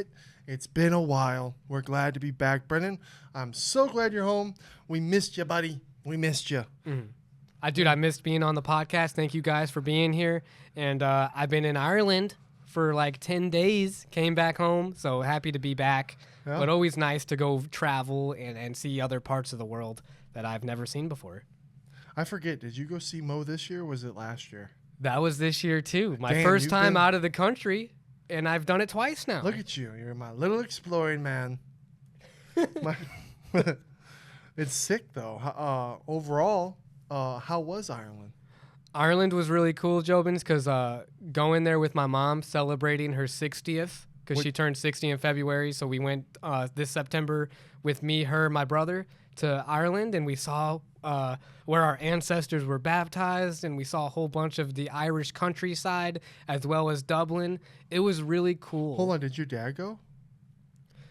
it. It's been a while. We're glad to be back. Brenden, I'm so glad you're home. We missed you, buddy. We missed you. I missed being on the podcast. Thank you guys for being here. And I've been in Ireland for like 10 days, came back home. So happy to be back. Yeah. But always nice to go travel and see other parts of the world that I've never seen before. I forget, did you go see Mo this year or was it last year? That was this year too. My first time out of the country, and I've done it twice now. Look at you. You're my little exploring man. It's sick though. Overall, how was Ireland? Ireland was really cool, Jobins, because going there with my mom, celebrating her 60th, because she turned 60 in February. So we went this September with me, her, my brother, to Ireland, and we saw where our ancestors were baptized, and we saw a whole bunch of the Irish countryside, as well as Dublin. It was really cool. Hold on, did your dad go?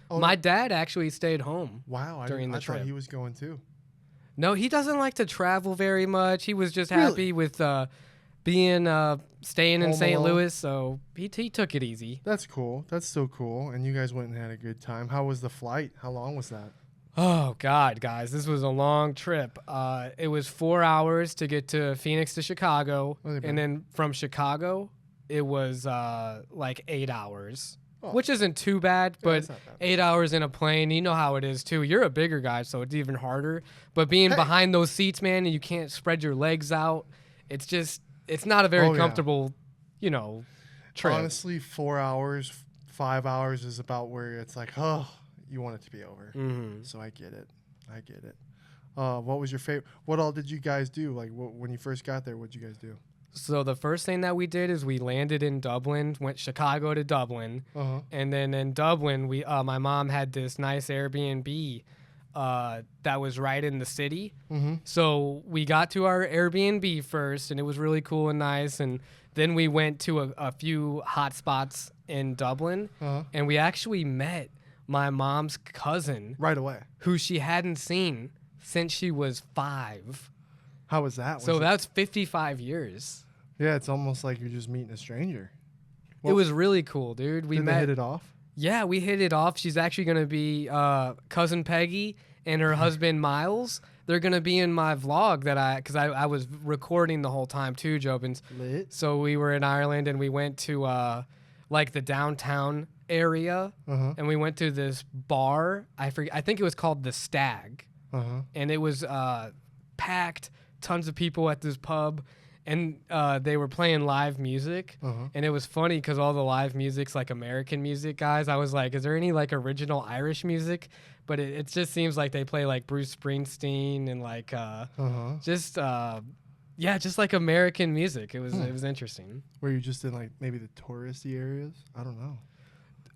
Oh, my dad actually stayed home. Wow, during the trip. I thought he was going too. No, he doesn't like to travel very much. He was just happy with staying in St. Louis, so he took it easy. That's cool. That's so cool. And you guys went and had a good time. How was the flight? How long was that? Oh, God, guys, this was a long trip. It was 4 hours to get to Phoenix to Chicago, and then from Chicago, it was like 8 hours. Which isn't too bad, but 8 hours in a plane, you know how it is, too. You're a bigger guy, so it's even harder. But being behind those seats, man, and you can't spread your legs out, it's not a very comfortable, trip. Honestly, 4 hours, 5 hours is about where it's like, oh, you want it to be over. Mm-hmm. So I get it. What was your favorite? What all did you guys do? Like, when you first got there, what did you guys do? So the first thing that we did is we landed in Dublin, went Chicago to Dublin, and then in Dublin, my mom had this nice Airbnb that was right in the city. Mm-hmm. So we got to our Airbnb first, and it was really cool and nice, and then we went to a few hot spots in Dublin, and we actually met my mom's cousin. Right away. Who she hadn't seen since she was 5. How was that? So that's 55 years. Yeah, it's almost like you're just meeting a stranger. Well, it was really cool, dude. Did they hit it off? Yeah, we hit it off. She's actually going to be cousin Peggy and her husband Miles. They're going to be in my vlog because I was recording the whole time too, Jobins. Lit. So we were in Ireland and we went to like the downtown area, and we went to this bar. I think it was called the Stag, and it was packed. Tons of people at this pub, and they were playing live music, and it was funny because all the live music's like American music, guys. I was like, is there any like original Irish music? But it just seems like they play like Bruce Springsteen and like just like American music. It was interesting. Were you just in like maybe the touristy areas? I don't know.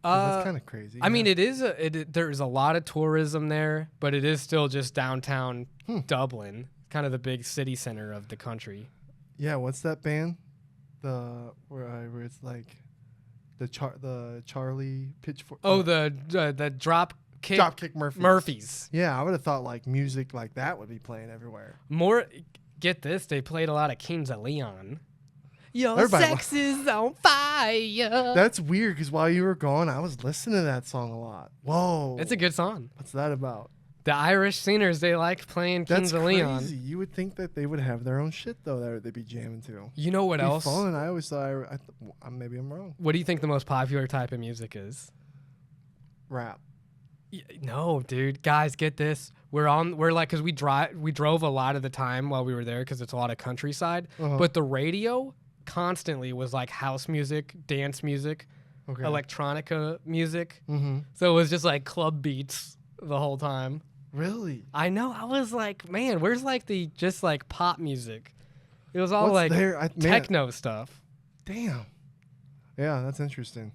That's kind of crazy. I mean, there's a lot of tourism there, but it is still just downtown Dublin. Kind of the big city center of the country. Yeah, what's that band? Where it's like the Charlie Pitchfork. Oh, the Dropkick Murphys. Yeah, I would have thought like music like that would be playing everywhere. Get this, they played a lot of Kings of Leon. Your sex is on fire. That's weird because while you were gone, I was listening to that song a lot. Whoa, it's a good song. What's that about? The Irish singers, they like playing Kings of Leon. That's crazy. You would think that they would have their own shit, though, that they'd be jamming to. You know what else? Fun, and I always thought, maybe I'm wrong. What do you think the most popular type of music is? Rap. No, dude. Guys, get this. Because we drove a lot of the time while we were there because it's a lot of countryside. But the radio constantly was like house music, dance music, electronica music. So it was just like club beats the whole time. Really? I know. I was like, man, where's like the just like pop music? It was all like techno stuff. Damn. Yeah, that's interesting.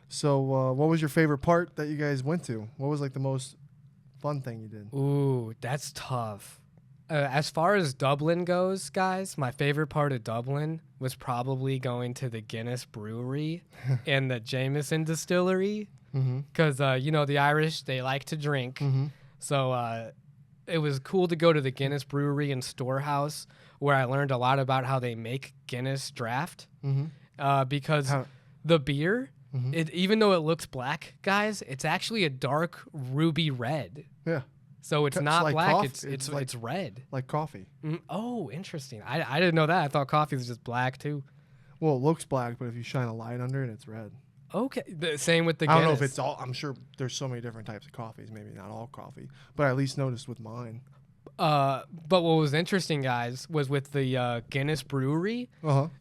So what was your favorite part that you guys went to? What was like the most fun thing you did? Ooh, that's tough. As far as Dublin goes, guys, my favorite part of Dublin was probably going to the Guinness Brewery and the Jameson distillery. Because, the Irish, they like to drink. So it was cool to go to the Guinness Brewery and Storehouse where I learned a lot about how they make Guinness draft. Because the beer Even though it looks black, guys, it's actually a dark ruby red. Yeah. So it's not like black. coffee. It's red. Like coffee. Oh, interesting. I didn't know that. I thought coffee was just black too. Well, it looks black, but if you shine a light under it, it's red. Okay. The same with the Guinness. I don't know if it's all. I'm sure there's so many different types of coffees. Maybe not all coffee, but I at least noticed with mine. But what was interesting, guys, was with the Guinness Brewery.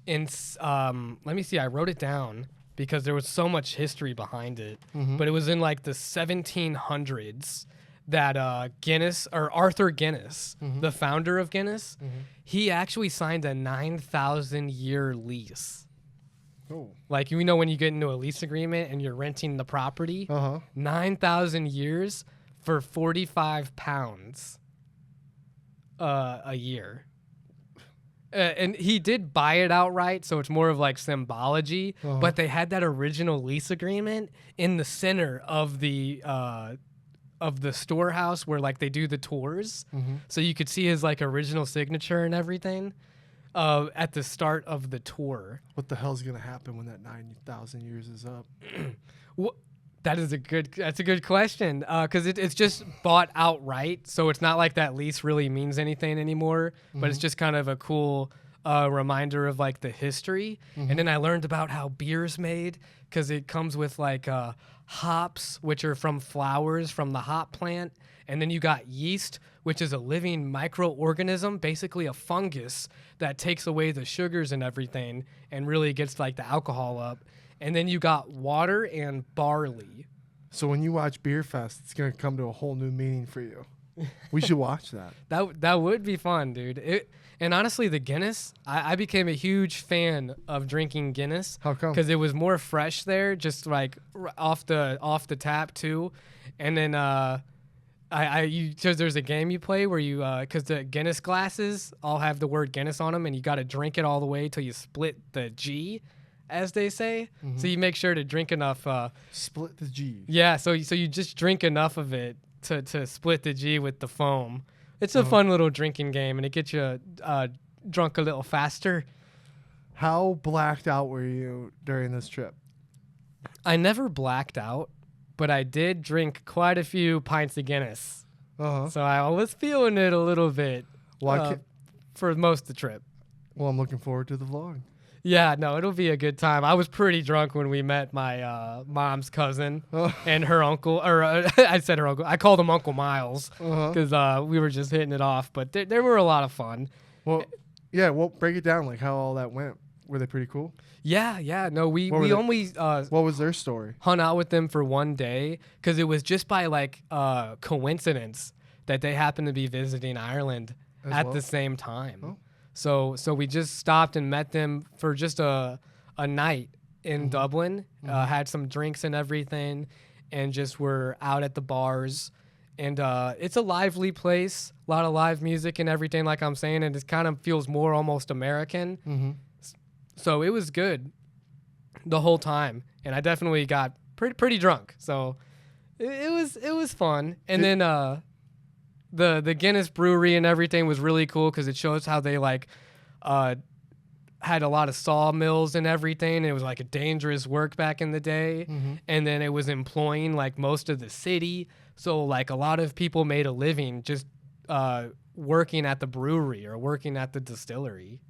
And let me see. I wrote it down because there was so much history behind it. But it was in like the 1700s that Guinness, or Arthur Guinness, the founder of Guinness, he actually signed a 9,000-year lease. Oh. Like, you know, when you get into a lease agreement and you're renting the property, 9,000 years for 45 pounds a year. And he did buy it outright, so it's more of like symbology. But they had that original lease agreement in the center of the storehouse where like they do the tours, so you could see his like original signature and everything at the start of the tour. What the hell's gonna happen when that 9,000 years is up? Well, that's a good question, because it's just bought outright, so it's not like that lease really means anything anymore. But it's just kind of a cool reminder of like the history. And then I learned about how beer's made, because it comes with like hops, which are from flowers from the hop plant, and then you got yeast, which is a living microorganism, basically a fungus that takes away the sugars and everything and really gets like the alcohol up. And then you got water and barley. So when you watch Beer Fest, it's gonna come to a whole new meaning for you. We should watch that. That would be fun, dude. And honestly, the Guinness, I became a huge fan of drinking Guinness. How come? Because it was more fresh there, just like off the tap too. And then because there's a game you play where you because the Guinness glasses all have the word Guinness on them, and you got to drink it all the way till you split the G, as they say. So you make sure to drink enough. Split the G. Yeah. So you just drink enough of it to split the G with the foam. It's a fun little drinking game, and it gets you drunk a little faster. How blacked out were you during this trip? I never blacked out, but I did drink quite a few pints of Guinness. So I was feeling it a little bit for most of the trip. Well, I'm looking forward to the vlog. Yeah, no, it'll be a good time. I was pretty drunk when we met my mom's cousin and her uncle. Or I said her uncle. I called him Uncle Miles because we were just hitting it off. But they were a lot of fun. Well, yeah, well, break it down, like how all that went. Were they pretty cool? Yeah. No, we only what was their story? Hung out with them for one day because it was just by like coincidence that they happened to be visiting Ireland at the same time. Oh. So we just stopped and met them for just a night in Dublin, had some drinks and everything, and just were out at the bars. And it's a lively place, a lot of live music and everything, like I'm saying, and it kind of feels more almost American. So it was good the whole time, and I definitely got pretty drunk. So it was fun. And then the Guinness Brewery and everything was really cool because it shows how they like had a lot of sawmills and everything. It was like a dangerous work back in the day, and then it was employing like most of the city. So like a lot of people made a living just working at the brewery or working at the distillery.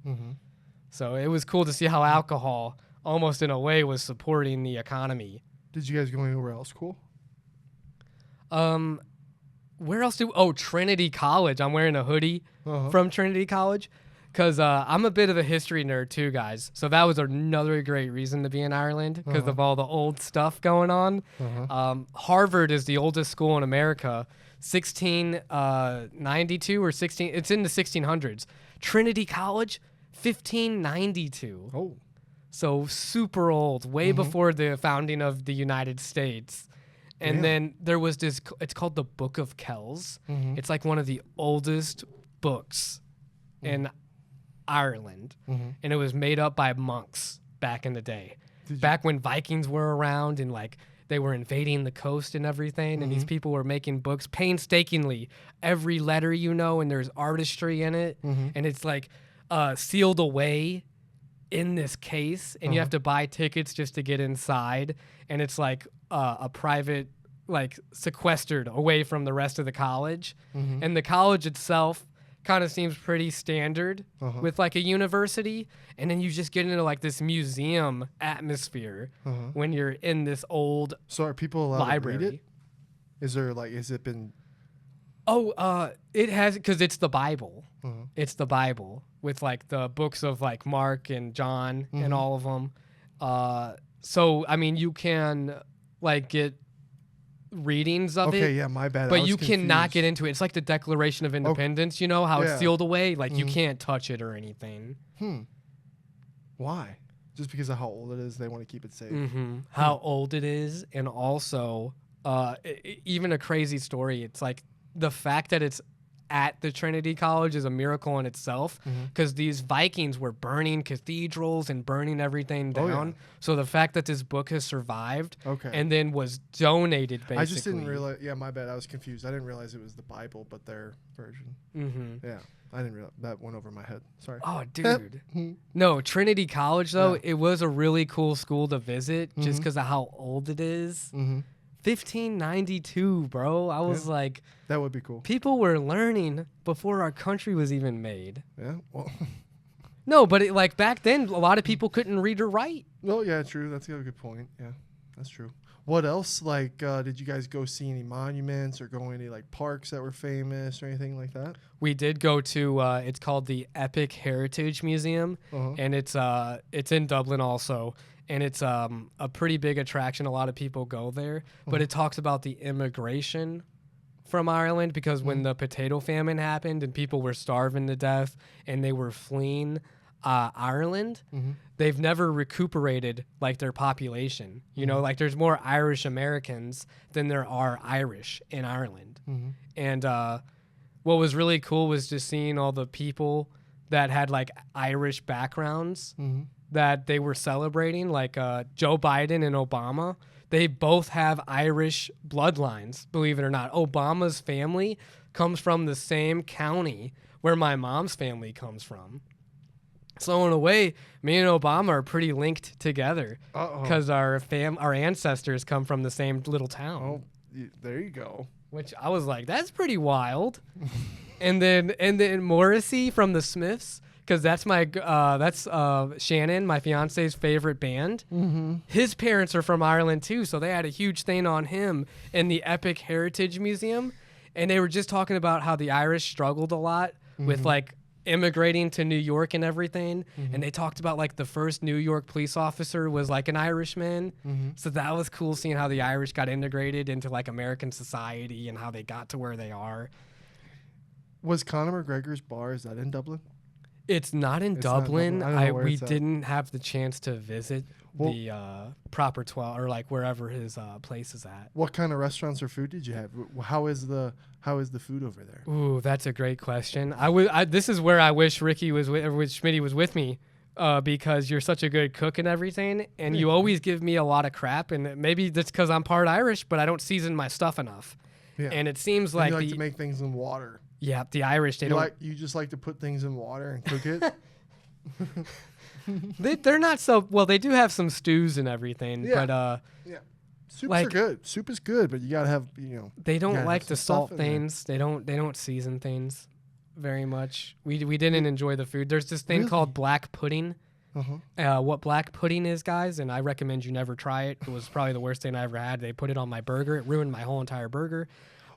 So it was cool to see how alcohol almost in a way was supporting the economy. Did you guys go anywhere else cool? Where else Trinity College. I'm wearing a hoodie from Trinity College because I'm a bit of a history nerd too, guys. So that was another great reason to be in Ireland because of all the old stuff going on. Harvard is the oldest school in America, 1692 or 16. It's in the 1600s. Trinity College, 1592. Oh, so super old, way before the founding of the United States. And then there was this, it's called the Book of Kells. It's like one of the oldest books in Ireland. And it was made up by monks back in the day. Back when Vikings were around and like they were invading the coast and everything. And these people were making books painstakingly. Every letter, and there's artistry in it. And it's like sealed away in this case, and you have to buy tickets just to get inside, and it's like a private, like sequestered away from the rest of the college, and the college itself kind of seems pretty standard with like a university, and then you just get into like this museum atmosphere when you're in this old So are people allowed library. to read it? Is there like, has it been? Oh, it has, because it's the Bible. It's the Bible with like the books of like Mark and John and all of them. So I mean, you can like get readings of it. Okay, yeah, my bad. But you cannot get into it. It's like the Declaration of Independence. You know how it's sealed away. Like you can't touch it or anything. Why? Just because of how old it is, they want to keep it safe. How old it is, and also even a crazy story. It's like the fact that it's at the Trinity College is a miracle in itself, because these Vikings were burning cathedrals and burning everything down. So the fact that this book has survived and then was donated, basically. I just didn't realize. Yeah, my bad. I was confused. I didn't realize it was the Bible, but their version. Yeah, I didn't realize. That went over my head. Sorry. Oh, dude. No, Trinity College, though, it was a really cool school to visit just because of how old it is. 1592, bro. I was like, that would be cool. People were learning before our country was even made. Yeah, well. No, but like back then, a lot of people couldn't read or write. Oh, yeah, true. That's a good point. Yeah, that's true. What else? Like, did you guys go see any monuments or go any like parks that were famous or anything like that? We did go to. It's called the Epic Heritage Museum, and it's in Dublin also. And it's a pretty big attraction. A lot of people go there. But it talks about the immigration from Ireland, because when the potato famine happened and people were starving to death and they were fleeing Ireland, they've never recuperated like their population. You know, like there's more Irish Americans than there are Irish in Ireland. And what was really cool was just seeing all the people that had like Irish backgrounds that they were celebrating, like Joe Biden and Obama. They both have Irish bloodlines, believe it or not. Obama's family comes from the same county where my mom's family comes from. So in a way, me and Obama are pretty linked together because our ancestors come from the same little town. Oh, there you go. Which I was like, that's pretty wild. and then Morrissey from the Smiths, because that's Shannon, my fiance's favorite band. His parents are from Ireland too, so they had a huge thing on him in the Epic Heritage Museum, and they were just talking about how the Irish struggled a lot with like immigrating to New York and everything, and they talked about like the first New York police officer was like an Irishman. So that was cool seeing how the Irish got integrated into like American society and how they got to where they are. Was Conor McGregor's bar, is that in Dublin? It's not in Dublin. We didn't have the chance to visit the proper 12 or like wherever his place is at. What kind of restaurants or food did you have? How is the food over there? Ooh, that's a great question. This is where I wish Ricky was with, or Schmitty was with me, because you're such a good cook and everything, and you always give me a lot of crap, and maybe that's because I'm part Irish, but I don't season my stuff enough. Yeah. And it seems like you like to make things in water. Yeah, the Irish, you just like to put things in water and cook it? They're not so... Well, they do have some stews and everything, but... yeah. Soups are good. Soup is good, but you got to have, They don't like to salt things. They don't season things very much. We didn't enjoy the food. There's this thing called black pudding. What black pudding is, guys, and I recommend you never try it. It was probably the worst thing I ever had. They put it on my burger. It ruined my whole entire burger.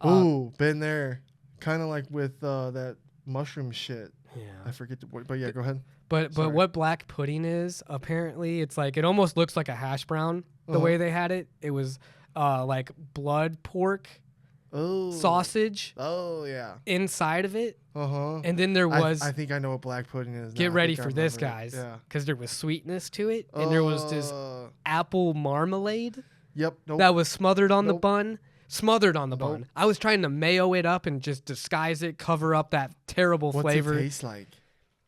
Ooh, been there. Kind of like with that mushroom shit. Yeah. I forget but yeah, go ahead. But what black pudding is, apparently, it's like, it almost looks like a hash brown the way they had it. It was like blood pork sausage. Oh, yeah. Inside of it. And then there was... I think I know what black pudding is now. Get ready for this, guys. Because there was sweetness to it. And there was this apple marmalade. Yep. Nope. That was smothered on the bun. Smothered on the bun. I was trying to mayo it up and just disguise it, cover up that terrible flavor. What's it taste like?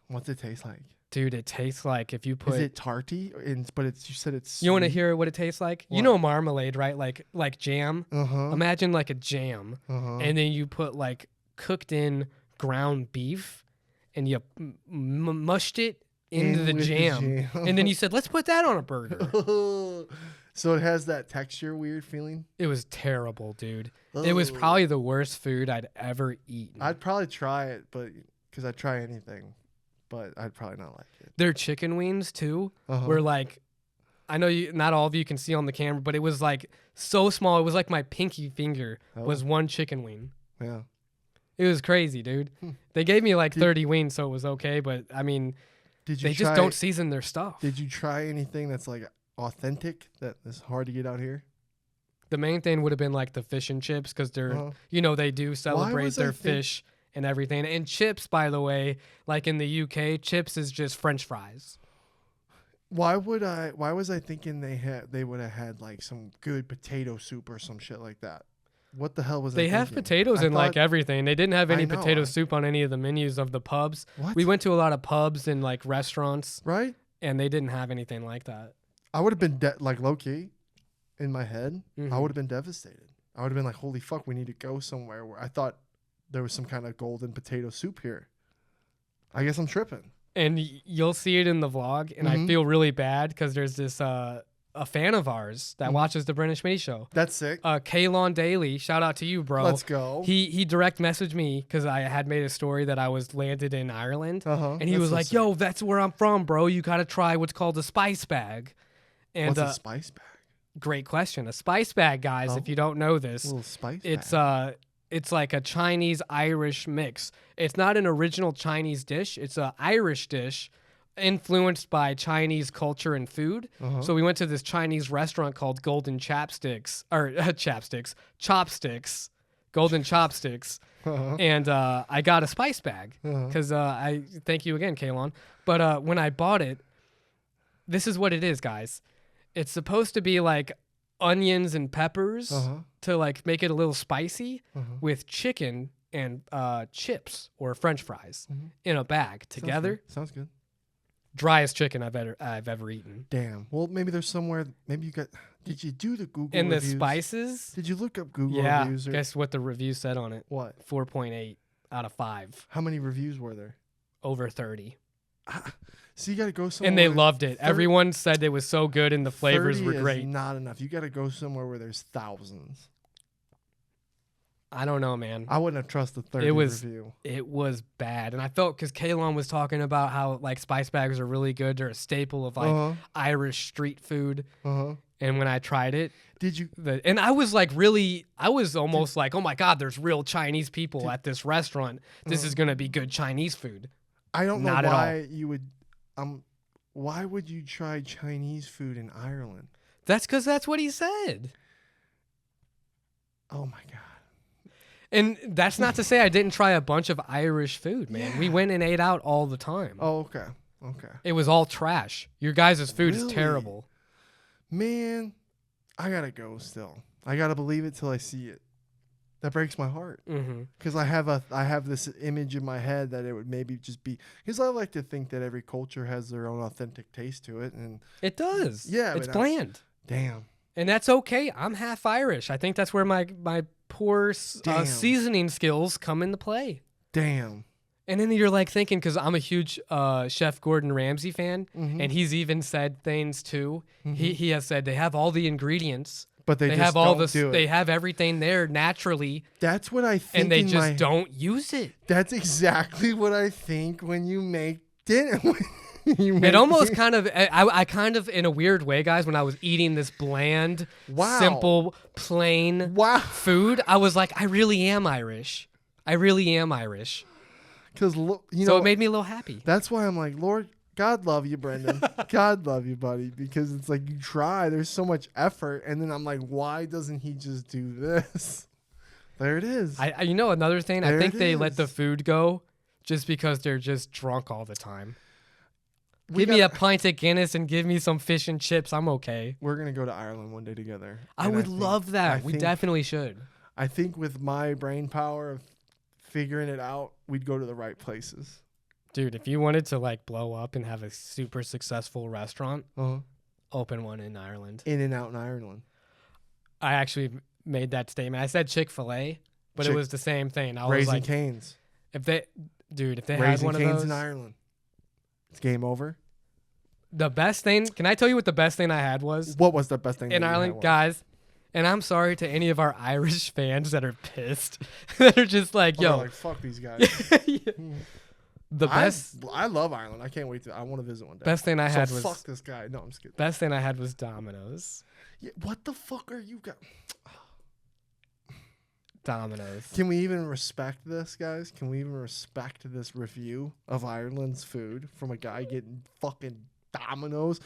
What's it taste like? Dude, it tastes like if you put... Is it tarty? But you said it's sweet. You want to hear what it tastes like? What? You know marmalade, right? Like jam? Imagine like a jam. And then you put like cooked in ground beef and you mushed it into the jam. And then you said, let's put that on a burger. So it has that texture weird feeling? It was terrible, dude. It was probably the worst food I'd ever eaten. I'd probably try it, but because I'd try anything, but I'd probably not like it. Their chicken wings, too, were like, I know not all of you can see on the camera, but it was like so small. It was like my pinky finger was one chicken wing. Yeah. It was crazy, dude. They gave me like 30 wings, so it was okay. But, I mean, they just don't season their stuff. Did you try anything that's like authentic that is hard to get out here? The main thing would have been like the fish and chips because they're, they do celebrate their fish and everything. And chips, by the way, like in the UK, chips is just French fries. Why was I thinking they would have had like some good potato soup or some shit like that? What the hell was they have potatoes in like everything. They didn't have any potato soup on any of the menus of the pubs. What? We went to a lot of pubs and like restaurants. Right? And they didn't have anything like that. I would have been like low key in my head. I would have been devastated. I would have been like, holy fuck, we need to go somewhere where I thought there was some kind of golden potato soup here. I guess I'm tripping. And you'll see it in the vlog. And I feel really bad because there's this a fan of ours that watches the Brenden Schmitty show. That's sick. Kaylon Daly, shout out to you, bro. Let's go. He direct messaged me because I had made a story that I was landed in Ireland. And he was like, yo, that's where I'm from, bro. You got to try what's called a spice bag. And, what's a spice bag? Great question. A spice bag, guys, if you don't know this. A little spice bag. It's like a Chinese-Irish mix. It's not an original Chinese dish. It's an Irish dish influenced by Chinese culture and food. So we went to this Chinese restaurant called Golden Chopsticks. Golden Chopsticks. And I got a spice bag because I thank you again, Kaylon. But when I bought it, this is what it is, guys. It's supposed to be like onions and peppers to like make it a little spicy with chicken and chips or French fries in a bag together. Sounds good. Driest chicken I've ever eaten. Damn. Well, maybe there's somewhere. Maybe you got. Did you do the Google and reviews? The spices? Did you look up Google reviews? Yeah. Guess what the review said on it? What? 4.8 out of 5. How many reviews were there? Over 30. So you got to go somewhere. And they loved it. Everyone said it was so good and the flavors were great. Is not enough. You got to go somewhere where there's thousands. I don't know, man. I wouldn't have trusted 30 review. It was bad. And I felt because Kaylon was talking about how like spice bags are really good. They're a staple of like Irish street food. And when I tried it, and I was like I was almost like, oh my God, there's real Chinese people at this restaurant. This is going to be good Chinese food. I don't know why you would, why would you try Chinese food in Ireland? That's because that's what he said. Oh my God. And that's not to say I didn't try a bunch of Irish food, man. Yeah. We went and ate out all the time. Oh, okay. Okay. It was all trash. Your guys' food is terrible. Man, I got to go still. I got to believe it till I see it. That breaks my heart. Because I have this image in my head that it would maybe just be... Because I like to think that every culture has their own authentic taste to it. And it does. Yeah. It's bland. Damn. And that's okay. I'm half Irish. I think that's where my poor seasoning skills come into play. Damn. And then you're like thinking, because I'm a huge Chef Gordon Ramsay fan, and he's even said things too. He has said they have all the ingredients, but they just have don't do it. They have everything there naturally. That's what I think. And they just don't use it. That's exactly what I think when you make dinner. It almost kind of, I kind of, in a weird way, guys, when I was eating this bland, simple, plain food, I was like, I really am Irish. I really am Irish. So it made me a little happy. That's why I'm like, Lord, God love you, Brenden. God love you, buddy. Because it's like you try, there's so much effort. And then I'm like, why doesn't he just do this? There it is. Another thing, I think they let the food go just because they're just drunk all the time. Give me a pint of Guinness and give me some fish and chips. I'm okay. We're going to go to Ireland one day together. I would love that. We definitely should. I think with my brain power of figuring it out, we'd go to the right places. Dude, if you wanted to like blow up and have a super successful restaurant, open one in Ireland. In and out in Ireland. I actually made that statement. I said Chick-fil-A, but it was the same thing. I was Raising like, Cane's. If they had one of those. Raising Cane's in Ireland. It's game over. The best thing, can I tell you what the best thing I had was? What was the best thing in Ireland, guys? And I'm sorry to any of our Irish fans that are pissed. That are just like, yo. Like, fuck these guys. Yeah. The best. I love Ireland. I can't wait I want to visit one day. Best thing I had was. Fuck this guy. No, I'm just kidding. Best thing I had was Domino's. Yeah, what the fuck are you guys? Domino's. Can we even respect this, guys? Can we even respect this review of Ireland's food from a guy getting fucking Domino's?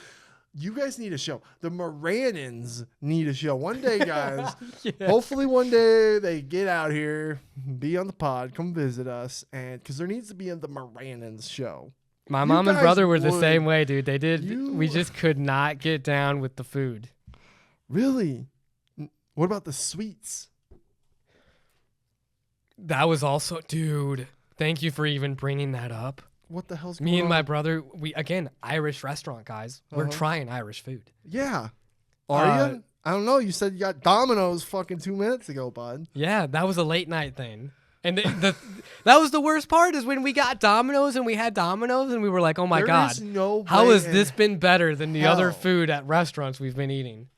You guys need a show. The Morannans need a show. One day, guys. Yeah. Hopefully one day they get out here, be on the pod, come visit us, and because there needs to be the Morannans show. My mom and brother were the same way, dude. They did. We just could not get down with the food. Really? What about the sweets? That was also, dude. Thank you for even bringing that up. What the hell's going on? Me and my brother, again, Irish restaurant guys. We're trying Irish food. Yeah. Are you? I don't know. You said you got Domino's fucking 2 minutes ago, bud. Yeah, that was a late night thing. And that was the worst part is when we got Domino's and we had Domino's and we were like, oh my God, how has this been better than the other food at restaurants we've been eating?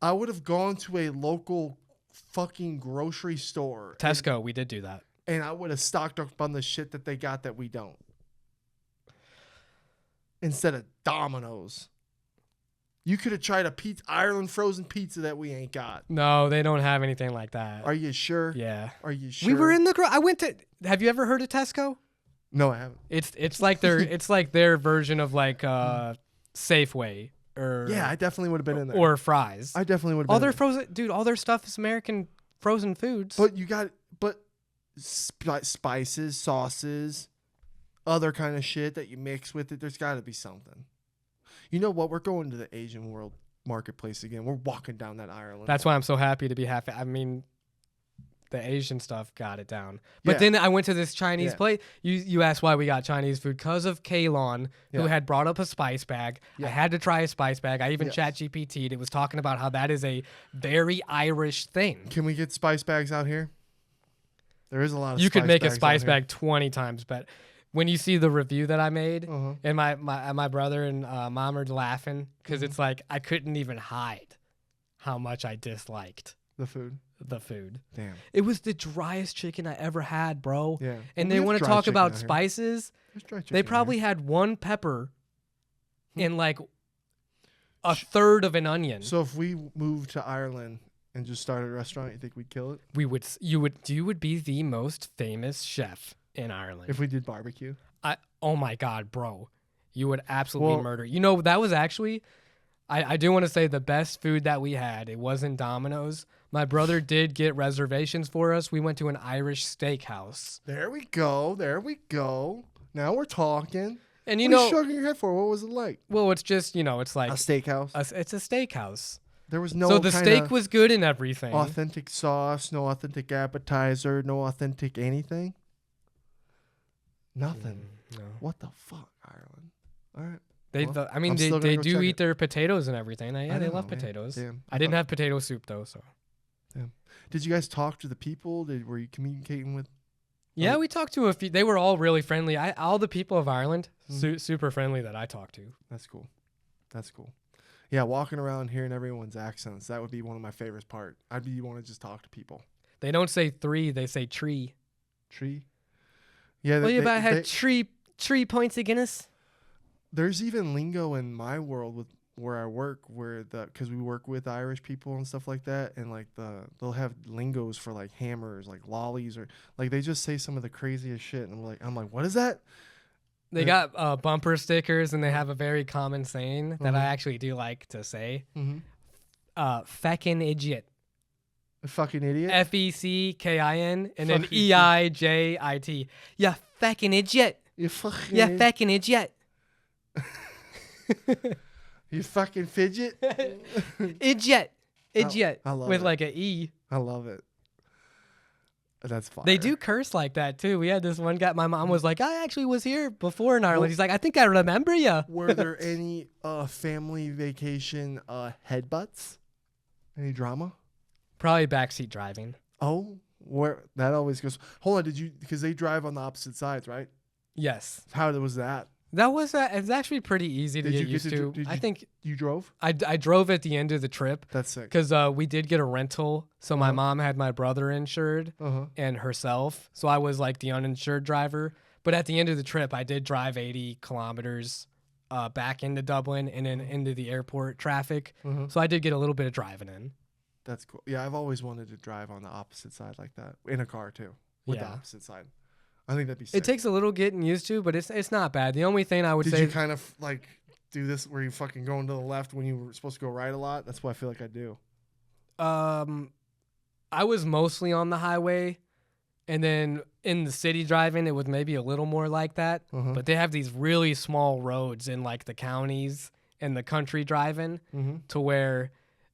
I would have gone to a local fucking grocery store. Tesco, we did do that. And I would have stocked up on the shit that they got that we don't. Instead of Domino's. You could have tried a Ireland frozen pizza that we ain't got. No, they don't have anything like that. Are you sure? Yeah. Are you sure? We were in I went to, have you ever heard of Tesco? No, I haven't. It's like their version of like Safeway. Yeah, I definitely would have been in there. Or Fries. I definitely would have been all their frozen, dude, all their stuff is American frozen foods. But spices, sauces, other kind of shit that you mix with it, there's got to be something. You know what? We're going to the Asian world marketplace again. We're walking down that Ireland. That's why I'm so happy to be happy. I mean, the Asian stuff got it down. But then I went to this Chinese place. You asked why we got Chinese food. Because of Kalon, who had brought up a spice bag. I had to try a spice bag. I even chat GPT'd. It was talking about how that is a very Irish thing. Can we get spice bags out here? There is a lot of You could make a spice bag 20 times better. When you see the review that I made, and my brother and mom are laughing because it's like I couldn't even hide how much I disliked the food. Damn. It was the driest chicken I ever had, bro. Yeah. And they want to talk about spices. They probably had one pepper in like a third of an onion. So if we moved to Ireland and just started a restaurant, you think we'd kill it? You would be the most famous chef in Ireland. If we did barbecue? Oh my God, bro. You would absolutely murder. You know, that was actually, I do want to say the best food that we had. It wasn't Domino's. My brother did get reservations for us. We went to an Irish steakhouse. There we go. Now we're talking. And what are you shaking your head for? What was it like? Well, it's just, it's like a steakhouse. It's a steakhouse. There was no. So the steak was good and everything. Authentic sauce, no authentic appetizer, no authentic anything. Nothing. No. What the fuck, Ireland? All right. They do eat their potatoes and everything. They love potatoes. Damn. I didn't have potato soup though, so. Damn. Did you guys talk to the people? Were you communicating with? Yeah, we talked to a few. They were all really friendly. All the people of Ireland, super friendly that I talked to. That's cool. Yeah, walking around hearing everyone's accents, that would be one of my favorite part. You want to just talk to people. They don't say three, they say tree. Tree? Yeah. I had 3 points of Guinness. There's even lingo in my world with where I work, because we work with Irish people and stuff like that, and like they'll have lingos for like hammers, like lollies, or like they just say some of the craziest shit, and I'm like, what is that? They got bumper stickers, and they have a very common saying that I actually do like to say. Feckin' idiot. A fucking idiot? Feckin, and then EIJIT. Yeah, feckin' idiot. You fucking idiot. You fucking fidget. Idiot. I love with it. like an E. I love it. That's fire. They do curse like that too. We had this one guy. My mom was like, "I actually was here before in Ireland." He's like, "I think I remember you." Were there any family vacation headbutts? Any drama? Probably backseat driving. Oh, where that always goes. Hold on, because they drive on the opposite sides, right? Yes. How was that? That was it's actually pretty easy to get used to. I think you drove. I drove at the end of the trip. That's sick. Because we did get a rental, so my mom had my brother insured and herself, so I was like the uninsured driver. But at the end of the trip, I did drive 80 kilometers back into Dublin and then into the airport traffic. So I did get a little bit of driving in. That's cool. Yeah, I've always wanted to drive on the opposite side like that in a car too, with the opposite side. I think that'd be sick. It takes a little getting used to, but it's not bad. The only thing I would say... Did you kind of like do this where you fucking going to the left when you were supposed to go right a lot? That's what I feel like I do. I was mostly on the highway, and then in the city driving, it was maybe a little more like that. But they have these really small roads in like the counties and the country driving to where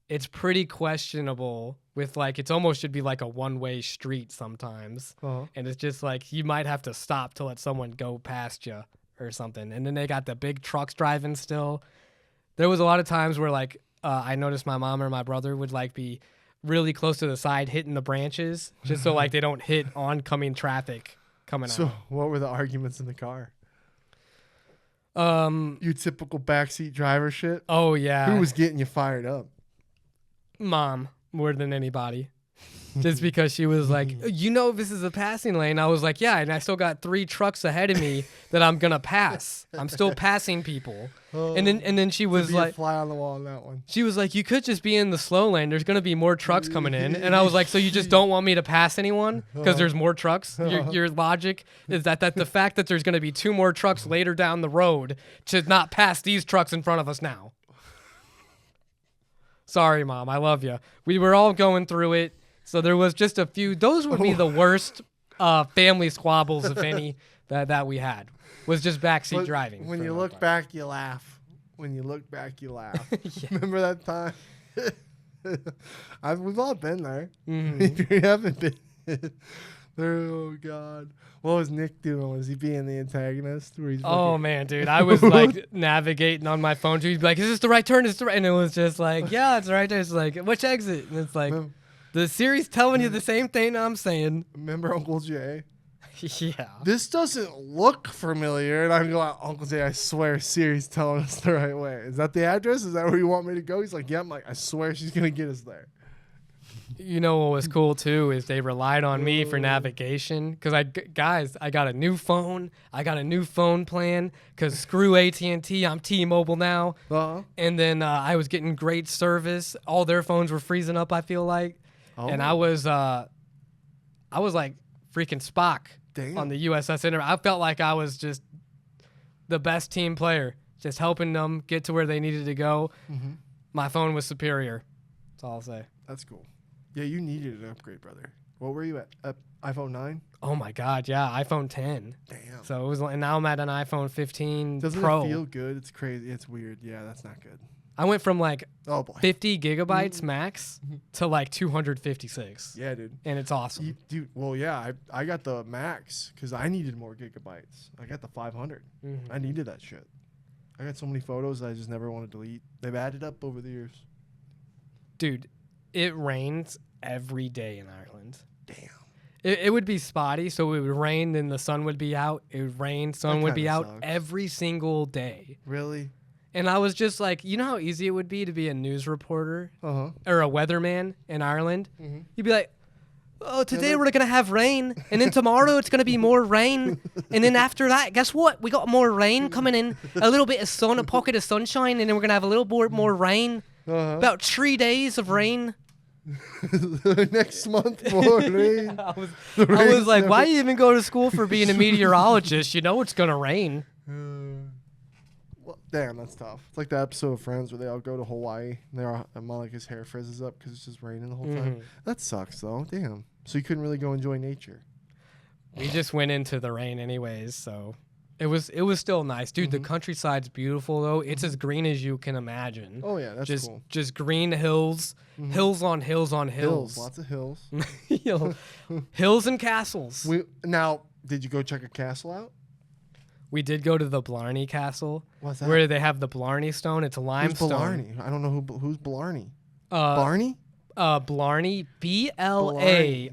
it's pretty questionable with like, it's almost should be like a one-way street sometimes. And it's just like, you might have to stop to let someone go past you or something. And then they got the big trucks driving still. There was a lot of times where like, I noticed my mom or my brother would like be really close to the side hitting the branches just so like they don't hit oncoming traffic coming out. So what were the arguments in the car? Your typical backseat driver shit? Oh, yeah. Who was getting you fired up? Mom, more than anybody. Just because she was like, you know, this is a passing lane. I was like, yeah, and I still got 3 trucks ahead of me that I'm going to pass. I'm still passing people. And then she was like, fly on the wall on that one. She was like, you could just be in the slow lane. There's going to be more trucks coming in. And I was like, so you just don't want me to pass anyone because there's more trucks? Your logic is that the fact that there's going to be 2 more trucks later down the road to not pass these trucks in front of us now. Sorry, Mom. I love you. We were all going through it. So there was just a few. Those would be the worst family squabbles, if any, that we had. Was just backseat driving. When you look back, you laugh. When you look back, you laugh. Remember that time? We've all been there. If you haven't been, oh God. What was Nick doing? Was he being the antagonist? Man, dude. I was like navigating on my phone. He'd be like, is this the right turn? Is the right? And it was just like, yeah, it's the right turn. It's like, which exit? And it's like, the Siri's telling you the same thing I'm saying. Remember Uncle Jay? Yeah. This doesn't look familiar. And I'm going, Uncle Jay, I swear Siri's telling us the right way. Is that the address? Is that where you want me to go? He's like, yeah. I'm like, I swear she's going to get us there. You know what was cool too is they relied on me for navigation because I got a new phone. I got a new phone plan because screw AT&T. I'm T-Mobile now. And then I was getting great service. All their phones were freezing up, I feel like. And I was like freaking Spock on the USS Enterprise. I felt like I was just the best team player, just helping them get to where they needed to go. My phone was superior. That's all I'll say. That's cool. Yeah, you needed an upgrade, brother. What were you at? iPhone 9? Oh my God, yeah, iPhone 10. Damn. So it was, and now I'm at an iPhone 15 Doesn't Pro. it feel good? It's crazy. It's weird. Yeah, that's not good. I went from like 50 gigabytes max to like 256. Yeah, dude. And it's awesome. Dude, well, yeah, I got the max because I needed more gigabytes. I got the 500. I needed that shit. I got so many photos I just never want to delete. They've added up over the years. Dude, it rains every day in Ireland. Damn. It would be spotty, so it would rain, then the sun would be out. It would rain, sun would be out every single day. Really? And I was just like, you know how easy it would be to be a news reporter or a weatherman in Ireland? You'd be like, oh, today we're going to have rain, and then tomorrow it's going to be more rain, and then after that, guess what? We got more rain coming in, a little bit of sun, a pocket of sunshine, and then we're going to have a little more rain. About 3 days of rain. Next month, more rain. I was like, why you even go to school for being a meteorologist? You know it's going to rain. Well, damn, that's tough. It's like the episode of Friends where they all go to Hawaii and Monica's hair frizzes up because it's just raining the whole time. That sucks, though. Damn. So you couldn't really go enjoy nature. We just went into the rain anyways, so it was still nice. Dude, the countryside's beautiful, though. It's as green as you can imagine. Oh, yeah, that's cool. Just green hills, hills on hills on hills. Lots of hills. Hills and castles. Now, did you go check a castle out? We did go to the Blarney Castle. What's that? Where they have the Blarney Stone. It's a limestone. Who's Blarney? I don't know who's Blarney. Barney? Blarney, Blarney.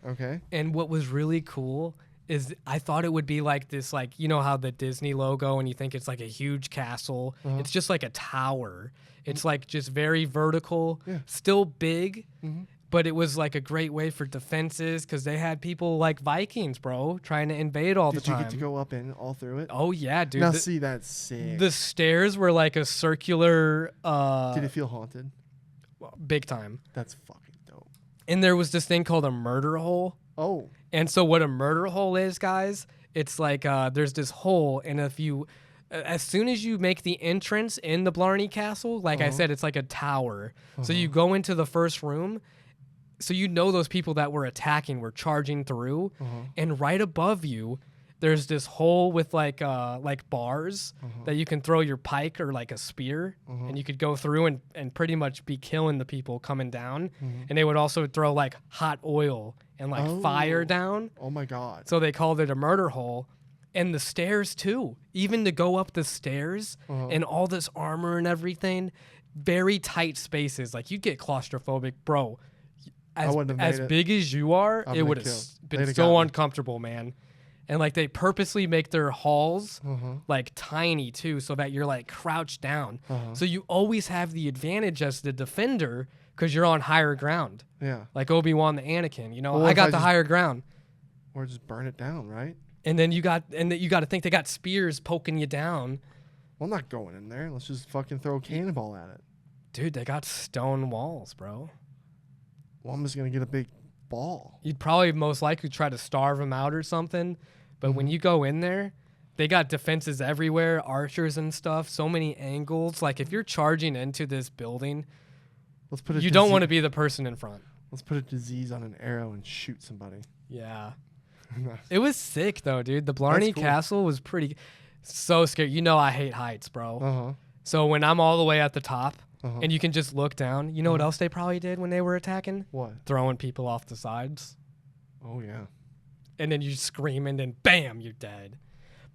Okay. And what was really cool is I thought it would be like this, like, you know how the Disney logo and you think it's like a huge castle. It's just like a tower. It's like just very vertical, still big, but it was like a great way for defenses because they had people like Vikings, bro, trying to invade all the time. Did you get to go up in all through it? Oh, yeah, dude. Now, see, that's sick. The stairs were like a circular... Did it feel haunted? Big time. That's fucking dope. And there was this thing called a murder hole. Oh. And so what a murder hole is, guys, it's like there's this hole, and if you... as soon as you make the entrance in the Blarney Castle, like I said, it's like a tower. So you go into the first room... So you know those people that were attacking were charging through, and right above you, there's this hole with like bars that you can throw your pike or like a spear, and you could go through and pretty much be killing the people coming down. And they would also throw like hot oil and like fire down. Oh my God. So they called it a murder hole. And the stairs too, even to go up the stairs and all this armor and everything, very tight spaces. Like you'd get claustrophobic, bro. As big as you are, it would have been so uncomfortable, man. And like they purposely make their halls like tiny too, so that you're like crouched down. So you always have the advantage as the defender because you're on higher ground. Yeah. Like Obi-Wan the Anakin, you know, well, I got the higher ground. Or just burn it down, right? And then you got to think they got spears poking you down. Well, I'm not going in there. Let's just fucking throw a cannonball at it. Dude, they got stone walls, bro. Well, I'm just going to get a big ball. You'd probably most likely try to starve them out or something. But when you go in there, they got defenses everywhere, archers and stuff, so many angles. Like if you're charging into this building, you don't want to be the person in front. Let's put a disease on an arrow and shoot somebody. Yeah. It was sick, though, dude. The Blarney Castle was so scary. You know I hate heights, bro. So when I'm all the way at the top, and you can just look down. You know what else they probably did when they were attacking? What? Throwing people off the sides. Oh, yeah. And then you scream, and then bam, you're dead.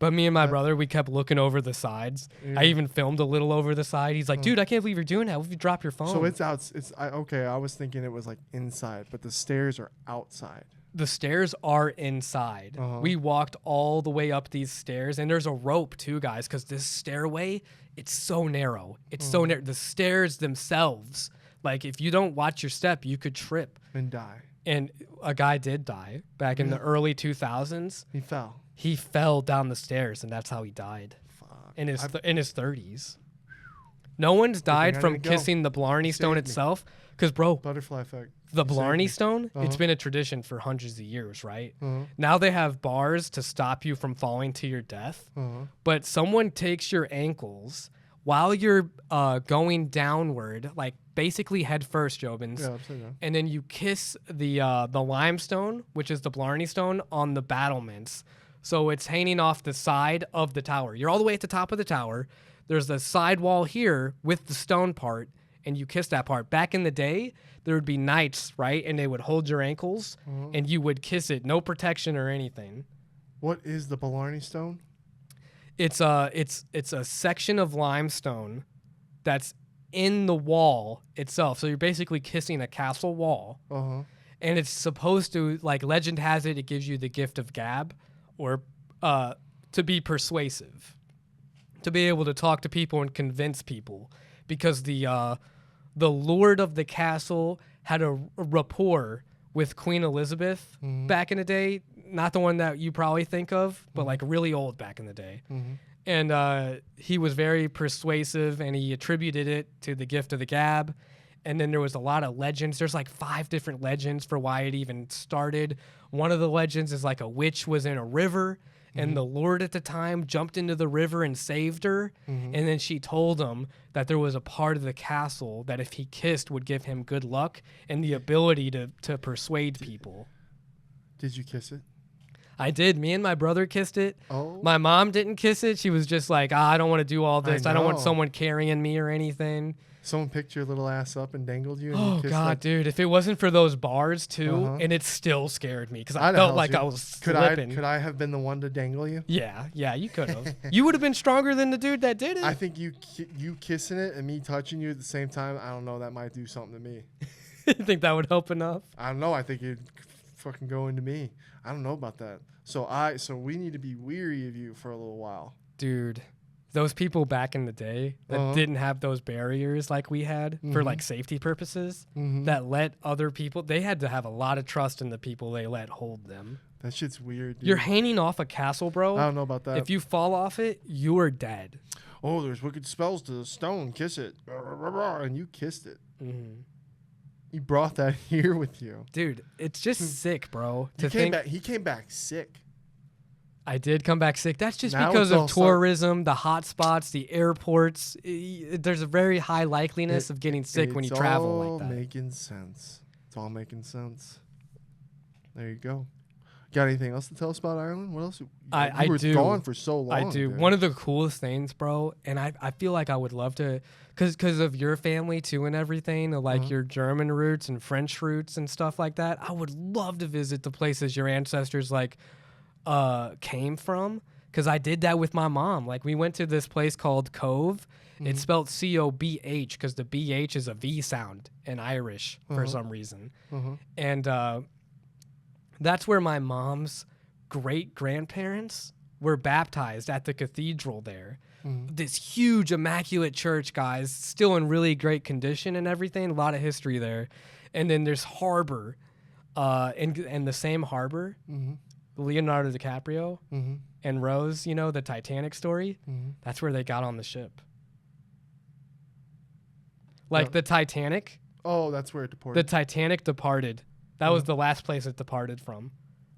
But me and my brother, we kept looking over the sides. Yeah. I even filmed a little over the side. He's like, dude, I can't believe you're doing that. What if you drop your phone? So it's out. Okay, I was thinking it was like inside, but the stairs are outside. The stairs are inside. We walked all the way up these stairs, and there's a rope too, guys, because this stairway, it's so narrow. It's so narrow. The stairs themselves, like if you don't watch your step, you could trip and die. And a guy did die back in the early 2000s. He fell. He fell down the stairs, and that's how he died. Fuck. In his 30s. No one's died from kissing the Blarney Stone itself, because bro, butterfly effect. The Blarney Stone, it's been a tradition for hundreds of years, right? Now they have bars to stop you from falling to your death. But someone takes your ankles while you're going downward, like basically head first, Jobins. Yeah, upside down. And then you kiss the limestone, which is the Blarney Stone, on the battlements. So it's hanging off the side of the tower. You're all the way at the top of the tower. There's the side wall here with the stone part, and you kiss that part. Back in the day, there would be knights, right? And they would hold your ankles, and you would kiss it. No protection or anything. What is the Blarney Stone? It's a section of limestone that's in the wall itself. So you're basically kissing a castle wall. And it's supposed to, like legend has it, it gives you the gift of gab, or to be persuasive, to be able to talk to people and convince people, because the lord of the castle had a rapport with Queen Elizabeth back in the day. Not the one that you probably think of, but like really old back in the day. And he was very persuasive, and he attributed it to the gift of the gab. And then there was a lot of legends. There's like 5 different legends for why it even started. One of the legends is like a witch was in a river, and the lord at the time jumped into the river and saved her. And then she told him that there was a part of the castle that if he kissed would give him good luck and the ability to persuade people. Did you kiss it? I did. Me and my brother kissed it. Oh. My mom didn't kiss it. She was just like, I don't want to do all this. I don't want someone carrying me or anything. Someone picked your little ass up and dangled you. And oh, you kissed God, dude. If it wasn't for those bars, too, and it still scared me because I felt like I was slipping. Could I have been the one to dangle you? Yeah, you could have. You would have been stronger than the dude that did it. I think you kissing it and me touching you at the same time, I don't know, that might do something to me. You think that would help enough? I don't know. I think it'd fucking going to me. I don't know about that. So we need to be weary of you for a little while. Dude, those people back in the day that didn't have those barriers like we had for like safety purposes, that let other people, they had to have a lot of trust in the people they let hold them. That shit's weird, dude. You're hanging off a castle, bro. I don't know about that. If you fall off it, you are dead. Oh, there's wicked spells to the stone. Kiss it. And you kissed it. You brought that here with you. Dude, it's just sick, bro. He came back sick. I did come back sick. That's just Now because it's of all tourism, the hot spots, the airports. There's a very high likeliness of getting sick when you travel like that. It's all making sense. It's all making sense. There you go. Got anything else to tell us about Ireland? What else? I were do. gone for so long. I do. Dude. One of the coolest things, bro, and I feel like I would love to, because of your family too and everything, like your German roots and French roots and stuff like that. I would love to visit the places your ancestors like came from, because I did that with my mom. Like we went to this place called Cobh. It's spelled Cobh because the BH is a V sound in Irish for some reason. And that's where my mom's great-grandparents were baptized at the cathedral there. This huge, immaculate church, guys, still in really great condition and everything. A lot of history there. And then there's harbor, and the same harbor, Leonardo DiCaprio and Rose, the Titanic story, that's where they got on the ship. Like the Titanic. Oh, that's where it departed. The Titanic departed. That was the last place it departed from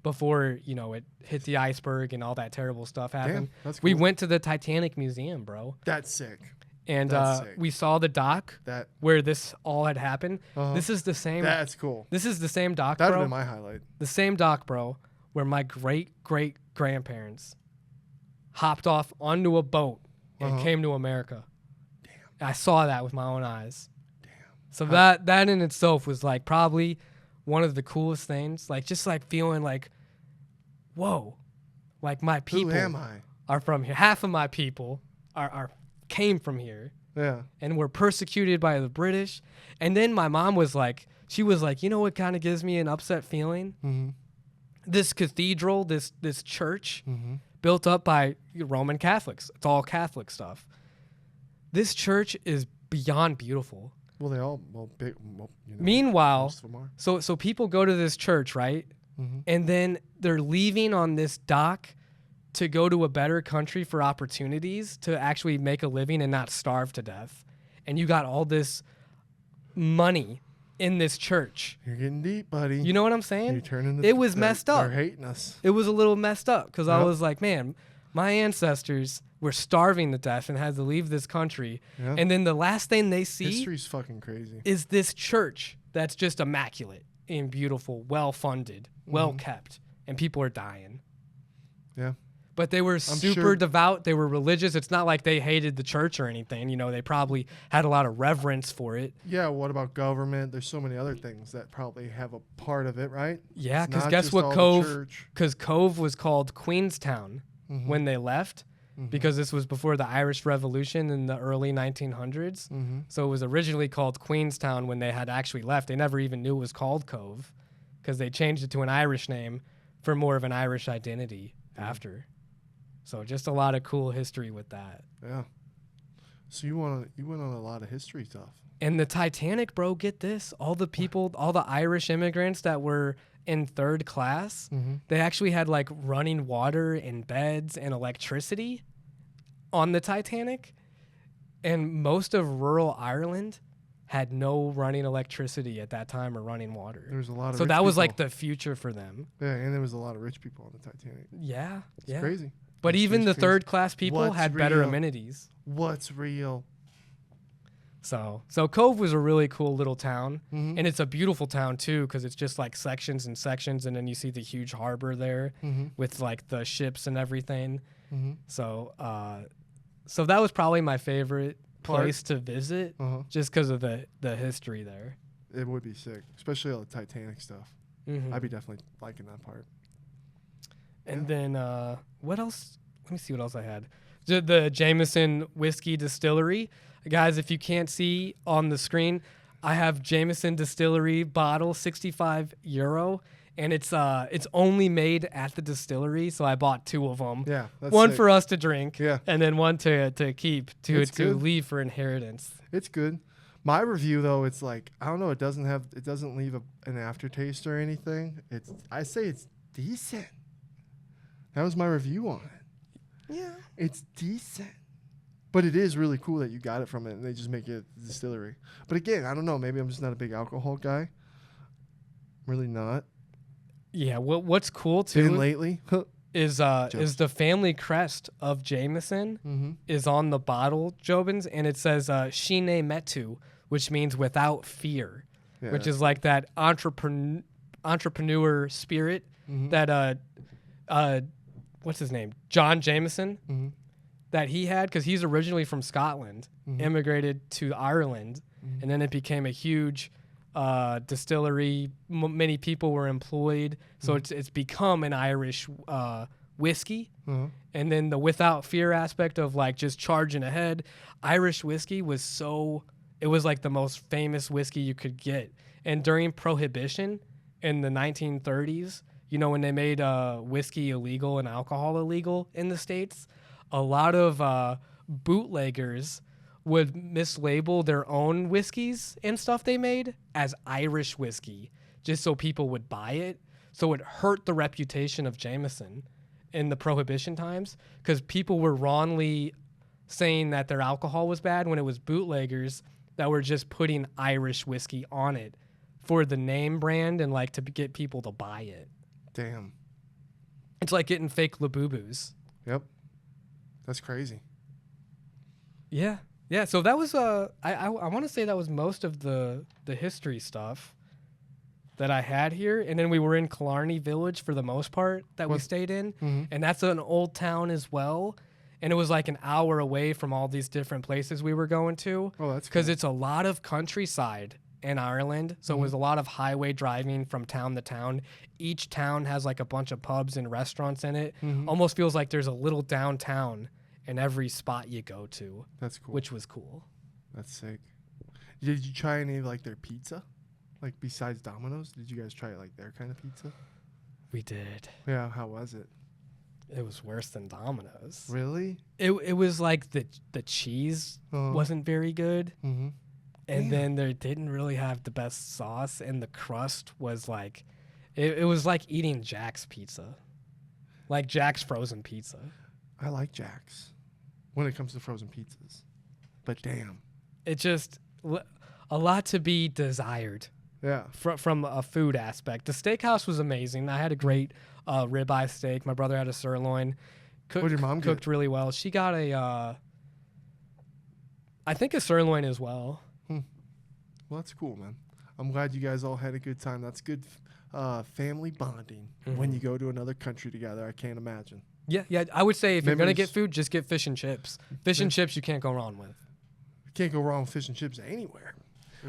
before, it hit the iceberg and all that terrible stuff happened. Damn, that's cool. We went to the Titanic Museum, bro. That's sick. And we saw the dock where this all had happened. This is the same. That's cool. This is the same dock, That'd bro. have been my highlight. The same dock, bro, where my great-great-grandparents hopped off onto a boat and came to America. Damn. I saw that with my own eyes. Damn. So that in itself was like probably one of the coolest things. Like just like feeling like, whoa, like my people are from here. Half of my people came from here. Yeah. And were persecuted by the British. And then my mom was like, you know what kind of gives me an upset feeling? This cathedral, this church built up by Roman Catholics. It's all Catholic stuff. This church is beyond beautiful. Well, they all Meanwhile, so people go to this church, right? And then they're leaving on this dock to go to a better country for opportunities to actually make a living and not starve to death. And you got all this money in this church. You're getting deep, buddy. You know what I'm saying? You're turning it was messed up. They're hating us. It was a little messed up because I was like, man, my ancestors were starving to death and had to leave this country. Yeah. And then the last thing they see history's fucking crazy. Is this church that's just immaculate and beautiful, well-funded, well-kept, and people are dying. Yeah. But they were super devout. They were religious. It's not like they hated the church or anything. they probably had a lot of reverence for it. Yeah, what about government? There's so many other things that probably have a part of it, right? Yeah, because guess what Cobh... Because Cobh was called Queenstown when they left, because this was before the Irish Revolution in the early 1900s. So it was originally called Queenstown when they had actually left. They never even knew it was called Cobh because they changed it to an Irish name for more of an Irish identity after. So just a lot of cool history with that. Yeah. So you went on a lot of history stuff. And the Titanic, bro, get this. All the people, all the Irish immigrants that were in third class, they actually had like running water and beds and electricity on the Titanic. And most of rural Ireland had no running electricity at that time or running water. There was a lot of So that was like the future for them. Yeah, and there was a lot of rich people on the Titanic. Yeah. It's crazy. But even the third class people had better amenities. What's real? So Cobh was a really cool little town, and it's a beautiful town too because it's just like sections and sections, and then you see the huge harbor there with like the ships and everything. So that was probably my favorite place to visit, just because of the history there. It would be sick, especially all the Titanic stuff. I'd be definitely liking that part. And then what else? Let me see what else I had. The Jameson Whiskey Distillery. Guys, if you can't see on the screen, I have Jameson Distillery bottle, €65. and it's only made at the distillery, so I bought 2 of them. Yeah, that's one sick. for us to drink, Yeah. and then one to keep to good. leave for inheritance. It's good. My review though, it's like I don't know. It doesn't leave an aftertaste or anything. I say it's decent. That was my review on it. Yeah, it's decent, but it is really cool that you got it from it and they just make it at the distillery. But again, I don't know. Maybe I'm just not a big alcohol guy. Really not. Yeah. What's cool too Been lately is the family crest of Jameson is on the bottle, Jobins, and it says Sine Metu, which means without fear, which is like that entrepreneur spirit that what's his name, John Jameson, that he had, because he's originally from Scotland, immigrated to Ireland, and then it became a huge distillery. Many people were employed, so it's become an Irish whiskey. And then the without fear aspect of like just charging ahead. Irish whiskey was it was like the most famous whiskey you could get. And during Prohibition in the 1930s, you know, when they made whiskey illegal and alcohol illegal in the States, a lot of bootleggers would mislabel their own whiskeys and stuff they made as Irish whiskey just so people would buy it. So it hurt the reputation of Jameson in the Prohibition times because people were wrongly saying that their alcohol was bad when it was bootleggers that were just putting Irish whiskey on it for the name brand and like to get people to buy it. Damn. It's like getting fake Labubus. Yep. That's crazy. Yeah. Yeah, so that was I want to say that was most of the history stuff that I had here, and then we were in Blarney Village for the most part that we stayed in, and that's an old town as well, and it was like an hour away from all these different places we were going to. Oh, that's because cool. it's a lot of countryside in Ireland, so it was a lot of highway driving from town to town. Each town has like a bunch of pubs and restaurants in it. Almost feels like there's a little downtown in every spot you go to. That's cool. Which was cool. That's sick. Did you try any of like their pizza? Like besides Domino's, did you guys try like their kind of pizza? We did. Yeah, how was it? It was worse than Domino's. Really? It was like the cheese wasn't very good. And then they didn't really have the best sauce, and the crust was like, it was like eating Jack's pizza. Like Jack's frozen pizza. I like Jack's when it comes to frozen pizzas. But damn. It just, a lot to be desired. Yeah. From a food aspect. The steakhouse was amazing. I had a great ribeye steak. My brother had a sirloin. What did your mom cooked get? really well. She got I think a sirloin as well. Well, that's cool, man. I'm glad you guys all had a good time. That's good family bonding when you go to another country together. I can't imagine. Yeah. I would say if you're going to Memories. get food, just get fish and chips. Fish and chips you can't go wrong with. You can't go wrong with fish and chips anywhere.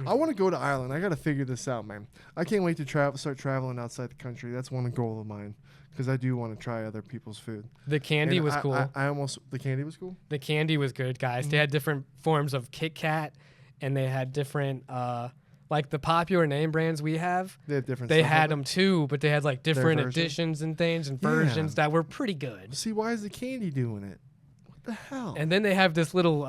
I want to go to Ireland. I got to figure this out, man. I can't wait to start traveling outside the country. That's one goal of mine because I do want to try other people's food. The candy And was cool. The candy was cool? The candy was good, guys. They had different forms of Kit Kat, and they had different, like the popular name brands we have. They had different They stuff had on them too, but they had like different version? additions and things and Yeah. versions that were pretty good. See, why is the candy doing it? What the hell? And then they have this little,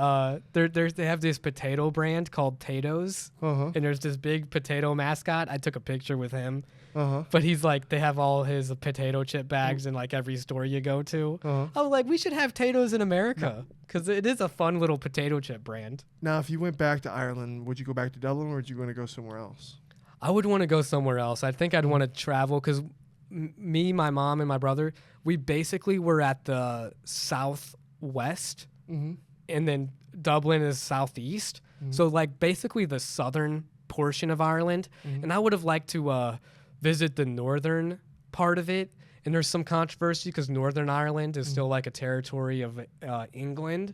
they have this potato brand called Tatoes, and there's this big potato mascot. I took a picture with him, but he's like, they have all his potato chip bags in like every store you go to. I was like, we should have Tatoes in America because it is a fun little potato chip brand. Now, if you went back to Ireland, would you go back to Dublin or would you want to go somewhere else? I would want to go somewhere else. I think I'd want to travel because me, my mom, and my brother, we basically were at the southwest, and then Dublin is southeast. So like basically the southern portion of Ireland. And I would have liked to visit the northern part of it. And there's some controversy because Northern Ireland is still like a territory of England.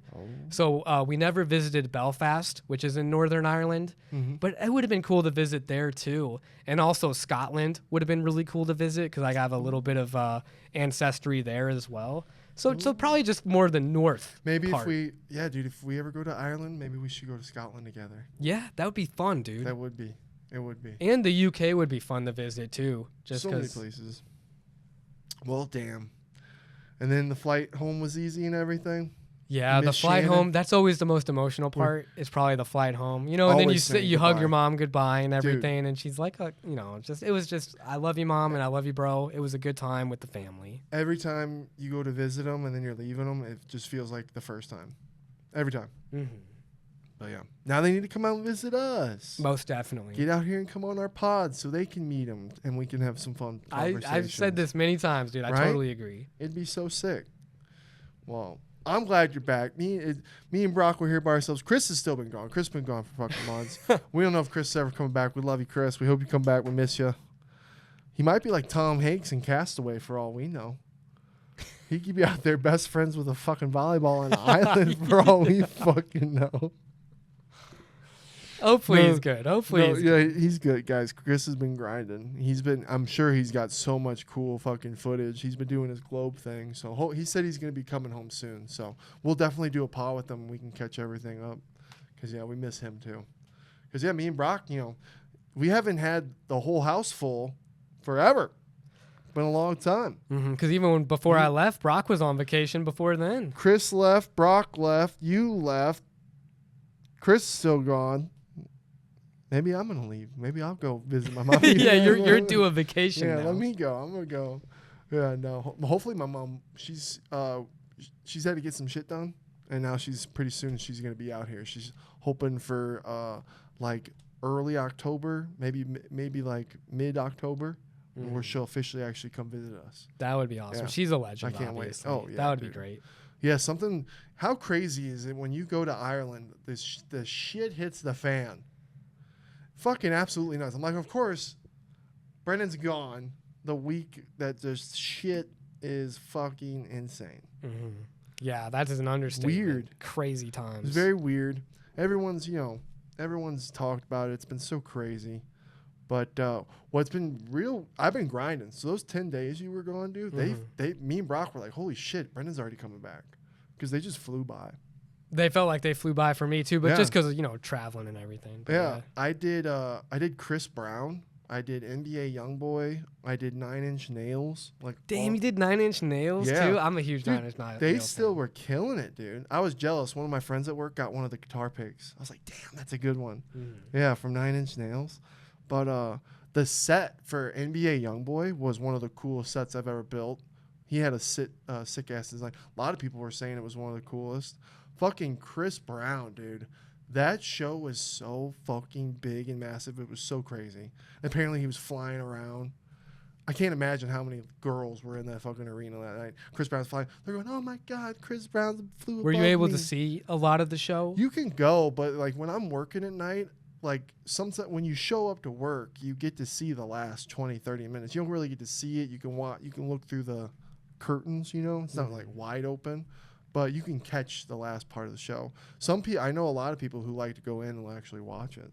So we never visited Belfast, which is in Northern Ireland. But it would have been cool to visit there too. And also Scotland would have been really cool to visit because I have a little bit of ancestry there as well. So probably just more the north Maybe part. if we ever go to Ireland, maybe we should go to Scotland together. Yeah, that would be fun, dude. That would be. It would be. And the UK would be fun to visit too. Just so many places. Well, damn. And then the flight home was easy and everything. Yeah, the flight home, that's always the most emotional part. Is probably the flight home. You know, and then you hug your mom goodbye and everything, and she's like, you know, it was just, I love you, Mom, and I love you, bro. It was a good time with the family. Every time you go to visit them and then you're leaving them, it just feels like the first time. Every time. Mm-hmm. But yeah, now they need to come out and visit us. Most definitely. Get out here and come on our pod so they can meet them and we can have some fun conversations. I've said this many times, dude. I totally agree. It'd be so sick. Well, I'm glad you're back. Me and Brock were here by ourselves. Chris has still been gone. Chris has been gone for fucking months. We don't know if Chris is ever coming back. We love you, Chris. We hope you come back. We miss you. He might be like Tom Hanks in Castaway for all we know. He could be out there best friends with a fucking volleyball on an island for all we fucking know. Hopefully he's good. He's good, guys. Chris has been grinding. I'm sure he's got so much cool fucking footage. He's been doing his globe thing. So he said he's going to be coming home soon. So we'll definitely do a pod with him. We can catch everything up. Because, we miss him too. Because, me and Brock, we haven't had the whole house full forever. Been a long time. Because even before I left, Brock was on vacation before then. Chris left. Brock left. You left. Chris is still gone. Maybe I'm gonna leave. Maybe I'll go visit my mom. Yeah, you're due a vacation. Yeah, now. let me go. I'm gonna go. Yeah, no. Hopefully my mom. She's had to get some shit done, and now pretty soon she's gonna be out here. She's hoping for like early October, maybe like mid October, where she'll officially actually come visit us. That would be awesome. Yeah. She's a legend. I can't obviously. wait. Oh yeah, that would be great. Yeah, how crazy is it when you go to Ireland? The shit hits the fan. Fucking absolutely nuts. I'm like, of course, Brendan's gone the week that this shit is fucking insane. Mm-hmm. Yeah, that is an understatement. Weird. Crazy times. It's very weird. Everyone's talked about it. It's been so crazy. But what's been real, I've been grinding. So those 10 days you were gone, dude, me and Brock were like, holy shit, Brendan's already coming back. Because they just flew by. They felt like they flew by for me too, but just because traveling and everything. But yeah, I did Chris Brown. I did NBA YoungBoy. I did 9 Inch Nails. Damn, you did 9 Inch Nails too? I'm a huge 9 Inch Nails. They still were killing it, dude. I was jealous. One of my friends at work got one of the guitar picks. I was like, damn, that's a good one. Yeah, from 9 Inch Nails. But the set for NBA YoungBoy was one of the coolest sets I've ever built. He had a sick ass design. A lot of people were saying it was one of the coolest. Fucking Chris Brown, dude. That show was so fucking big and massive. It was so crazy. Apparently he was flying around. I can't imagine how many girls were in that fucking arena that night. Chris Brown's flying. They're going, oh my God, Chris Brown flew above me. Were you able to see a lot of the show? You can go, but when I'm working at night, sometimes when you show up to work, you get to see the last 20, 30 minutes. You don't really get to see it. You can look through the curtains, It's not wide open. But you can catch the last part of the show. I know a lot of people who like to go in and actually watch it.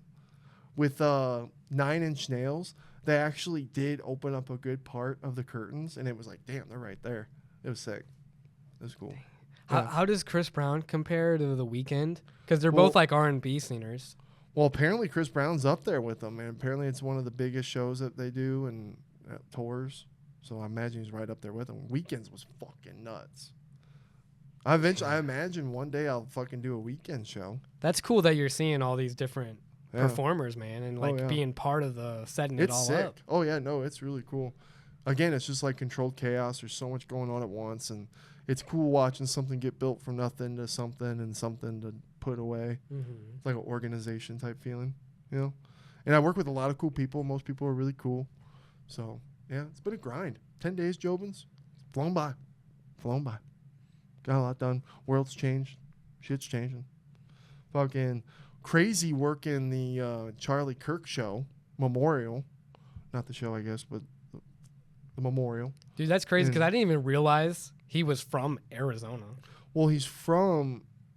With 9 Inch Nails, they actually did open up a good part of the curtains, and it was like, damn, they're right there. It was sick. It was cool. How does Chris Brown compare to The Weeknd? Because they're both like R&B singers. Well, apparently Chris Brown's up there with them, and apparently it's one of the biggest shows that they do and tours. So I imagine he's right up there with them. Weekends was fucking nuts. I imagine one day I'll fucking do a weekend show. That's cool that you're seeing all these different performers, man, and being part of the setting it all sick. up. Oh yeah, no, it's really cool. Again, it's just like controlled chaos. There's so much going on at once, and it's cool watching something get built from nothing to something and something to put away. It's like an organization type feeling, And I work with a lot of cool people. Most people are really cool. So yeah, it's been a grind. 10 days, Jobins, flown by. Got a lot done. World's changed. Shit's changing. Fucking crazy working the Charlie Kirk show memorial. Not the show, I guess, but the memorial. Dude, that's crazy because I didn't even realize he was from Arizona. Well,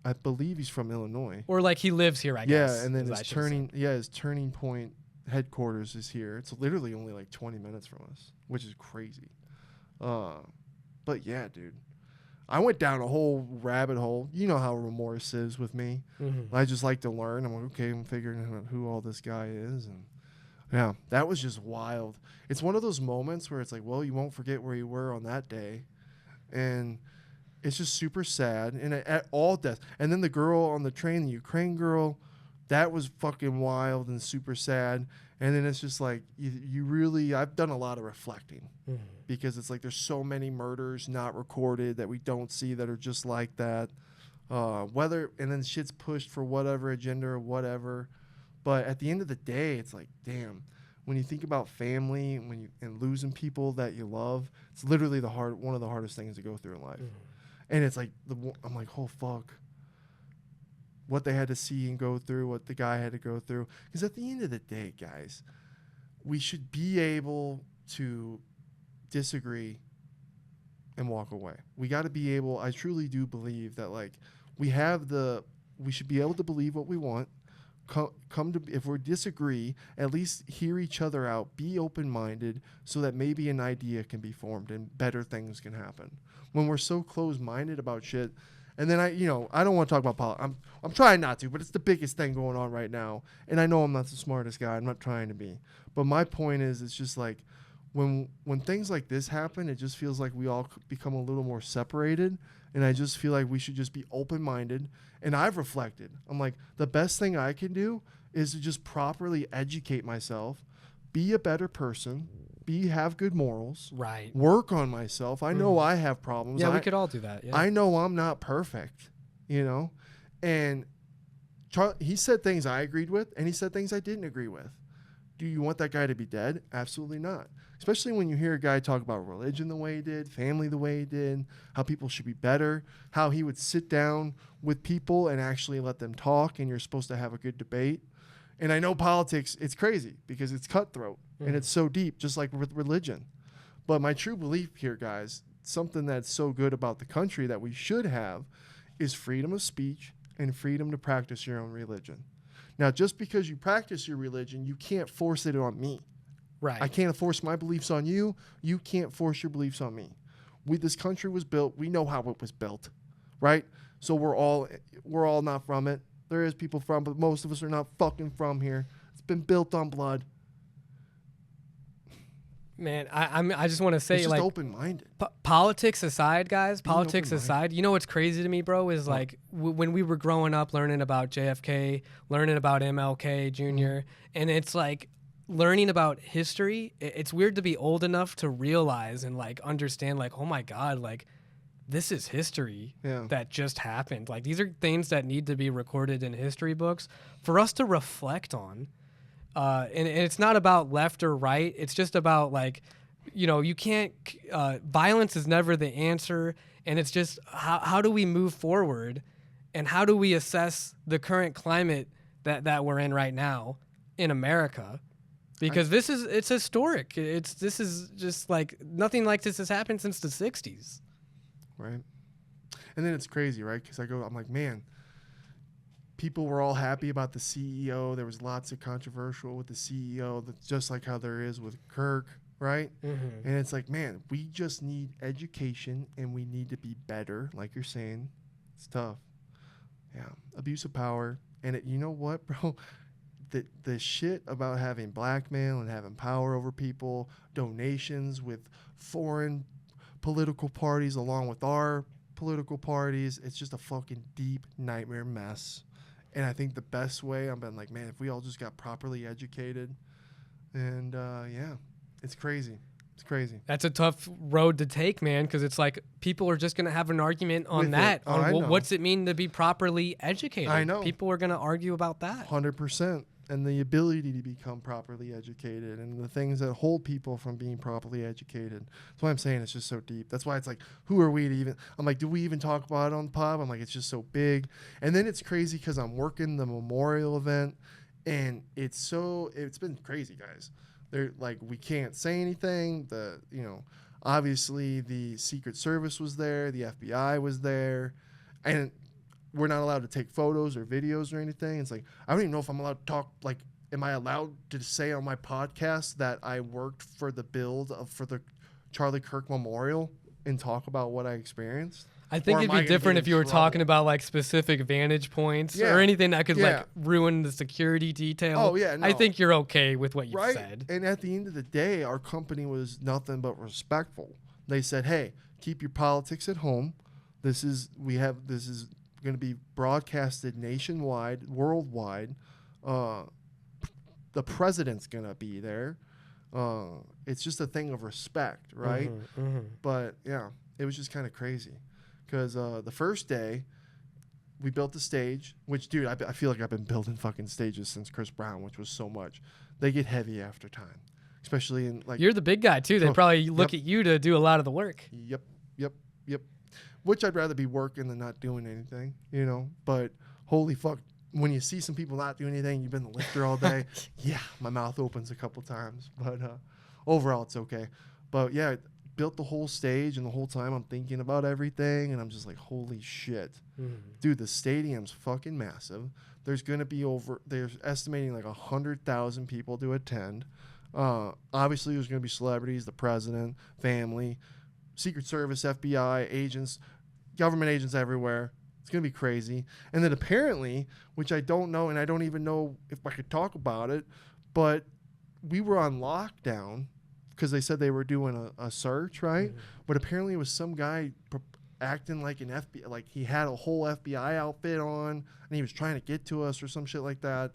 I believe he's from Illinois. Or he lives here, I guess. Yeah, and then his turning point headquarters is here. It's literally only 20 minutes from us, which is crazy. But yeah, dude. I went down a whole rabbit hole. You know how remorse is with me. I just like to learn. I'm like, okay, I'm figuring out who all this guy is. And Yeah, that was just wild. It's one of those moments where it's like, well, you won't forget where you were on that day. And it's just super sad. And at all deaths. And then the girl on the train, the Ukraine girl, that was fucking wild and super sad. And then it's just like, you really, I've done a lot of reflecting because it's like there's so many murders not recorded that we don't see that are just like that. And then shit's pushed for whatever agenda or whatever. But at the end of the day, it's like, damn, when you think about family and losing people that you love, it's literally one of the hardest things to go through in life. And it's like, I'm like, oh, fuck. What they had to see and go through, what the guy had to go through. Because at the end of the day, guys, we should be able to disagree and walk away. We got to be able, I truly do believe that, like, we should be able to believe what we want. If we disagree, at least hear each other out, be open-minded so that maybe an idea can be formed and better things can happen. When we're so closed-minded about shit, and then I don't want to talk about politics. I'm trying not to, but it's the biggest thing going on right now. And I know I'm not the smartest guy. I'm not trying to be. But my point is, it's just like when things like this happen, it just feels like we all become a little more separated. And I just feel like we should just be open-minded. And I've reflected. I'm like, the best thing I can do is to just properly educate myself, be a better person, have good morals, right? Work on myself. I know I have problems. Yeah, we could all do that. Yeah. I know I'm not perfect, and he said things I agreed with, and he said things I didn't agree with. Do you want that guy to be dead? Absolutely not. Especially when you hear a guy talk about religion the way he did, family the way he did, how people should be better, how he would sit down with people and actually let them talk, and you're supposed to have a good debate. And I know politics, it's crazy because it's cutthroat and it's so deep, just like with religion. But my true belief here, guys, something that's so good about the country that we should have is freedom of speech and freedom to practice your own religion. Now, just because you practice your religion, you can't force it on me. Right. I can't force my beliefs on you. You can't force your beliefs on me. This country was built. We know how it was built, right? So we're all not from it. There is people from, but most of us are not fucking from here. It's been built on blood. Man, I just want to say, it's just like, open-minded. Politics aside, guys. Politics aside, you know what's crazy to me, bro, is like when we were growing up, learning about JFK, learning about MLK Jr., and it's like learning about history. It's weird to be old enough to realize and like understand, like, oh my God, like, this is history that just happened. Like, these are things that need to be recorded in history books for us to reflect on. And it's not about left or right. It's just about, like, you can't, violence is never the answer. And it's just, how do we move forward? And how do we assess the current climate that we're in right now in America? Because it's historic. This is just like, nothing like this has happened since the 60s. Right. And then it's crazy, right? Because I'm like, man, people were all happy about the CEO. There was lots of controversial with the CEO, just like how there is with Kirk, right? And it's like, man, we just need education and we need to be better. Like you're saying, it's tough. Yeah. Abuse of power. And you know what, bro? The shit about having blackmail and having power over people, donations with foreign political parties along with our political parties, it's just a fucking deep nightmare mess. And I think the best way, I've been like, man, if we all just got properly educated, and it's crazy. It's crazy. That's a tough road to take, man, because it's like people are just going to have an argument on what's it mean to be properly educated. I know. People are going to argue about that. 100%. And the ability to become properly educated and the things that hold people from being properly educated. That's why I'm saying it's just so deep. That's why it's like, who are we to even... I'm like, do we even talk about it on the pod? I'm like, it's just so big. And then it's crazy because I'm working the memorial event, and it's been crazy, guys. They're like, we can't say anything. Obviously the Secret Service was there. The FBI was there. And we're not allowed to take photos or videos or anything. It's like, I don't even know if I'm allowed to talk. Like, am I allowed to say on my podcast that I worked for the build for the Charlie Kirk Memorial and talk about what I experienced? I think it'd be different if you were talking about like specific vantage points or anything that could like ruin the security detail. Oh yeah, no. I think you're okay with what you said. And at the end of the day, our company was nothing but respectful. They said, "Hey, keep your politics at home. This is going to be broadcasted nationwide, worldwide. The president's going to be there. It's just a thing of respect, right?" But yeah, it was just kind of crazy. Because the first day, we built the stage, which, dude, I feel like I've been building fucking stages since Chris Brown, which was so much. They get heavy after time, especially in like... You're the big guy, too. They probably look at you to do a lot of the work. Yep. Which I'd rather be working than not doing anything, you know? But holy fuck, when you see some people not doing anything, you've been the lifter all day, yeah, my mouth opens a couple times. But overall, it's okay. But yeah... built the whole stage, and the whole time I'm thinking about everything, and I'm just like, holy shit. Dude, the stadium's fucking massive. There's going to be they're estimating like 100,000 people to attend. Obviously, there's going to be celebrities, the president, family, Secret Service, FBI, agents, government agents everywhere. It's going to be crazy. And then apparently, which I don't know, and I don't even know if I could talk about it, but we were on lockdown because they said they were doing a search, right? But apparently it was some guy acting like an FBI, like he had a whole FBI outfit on, and he was trying to get to us or some shit like that.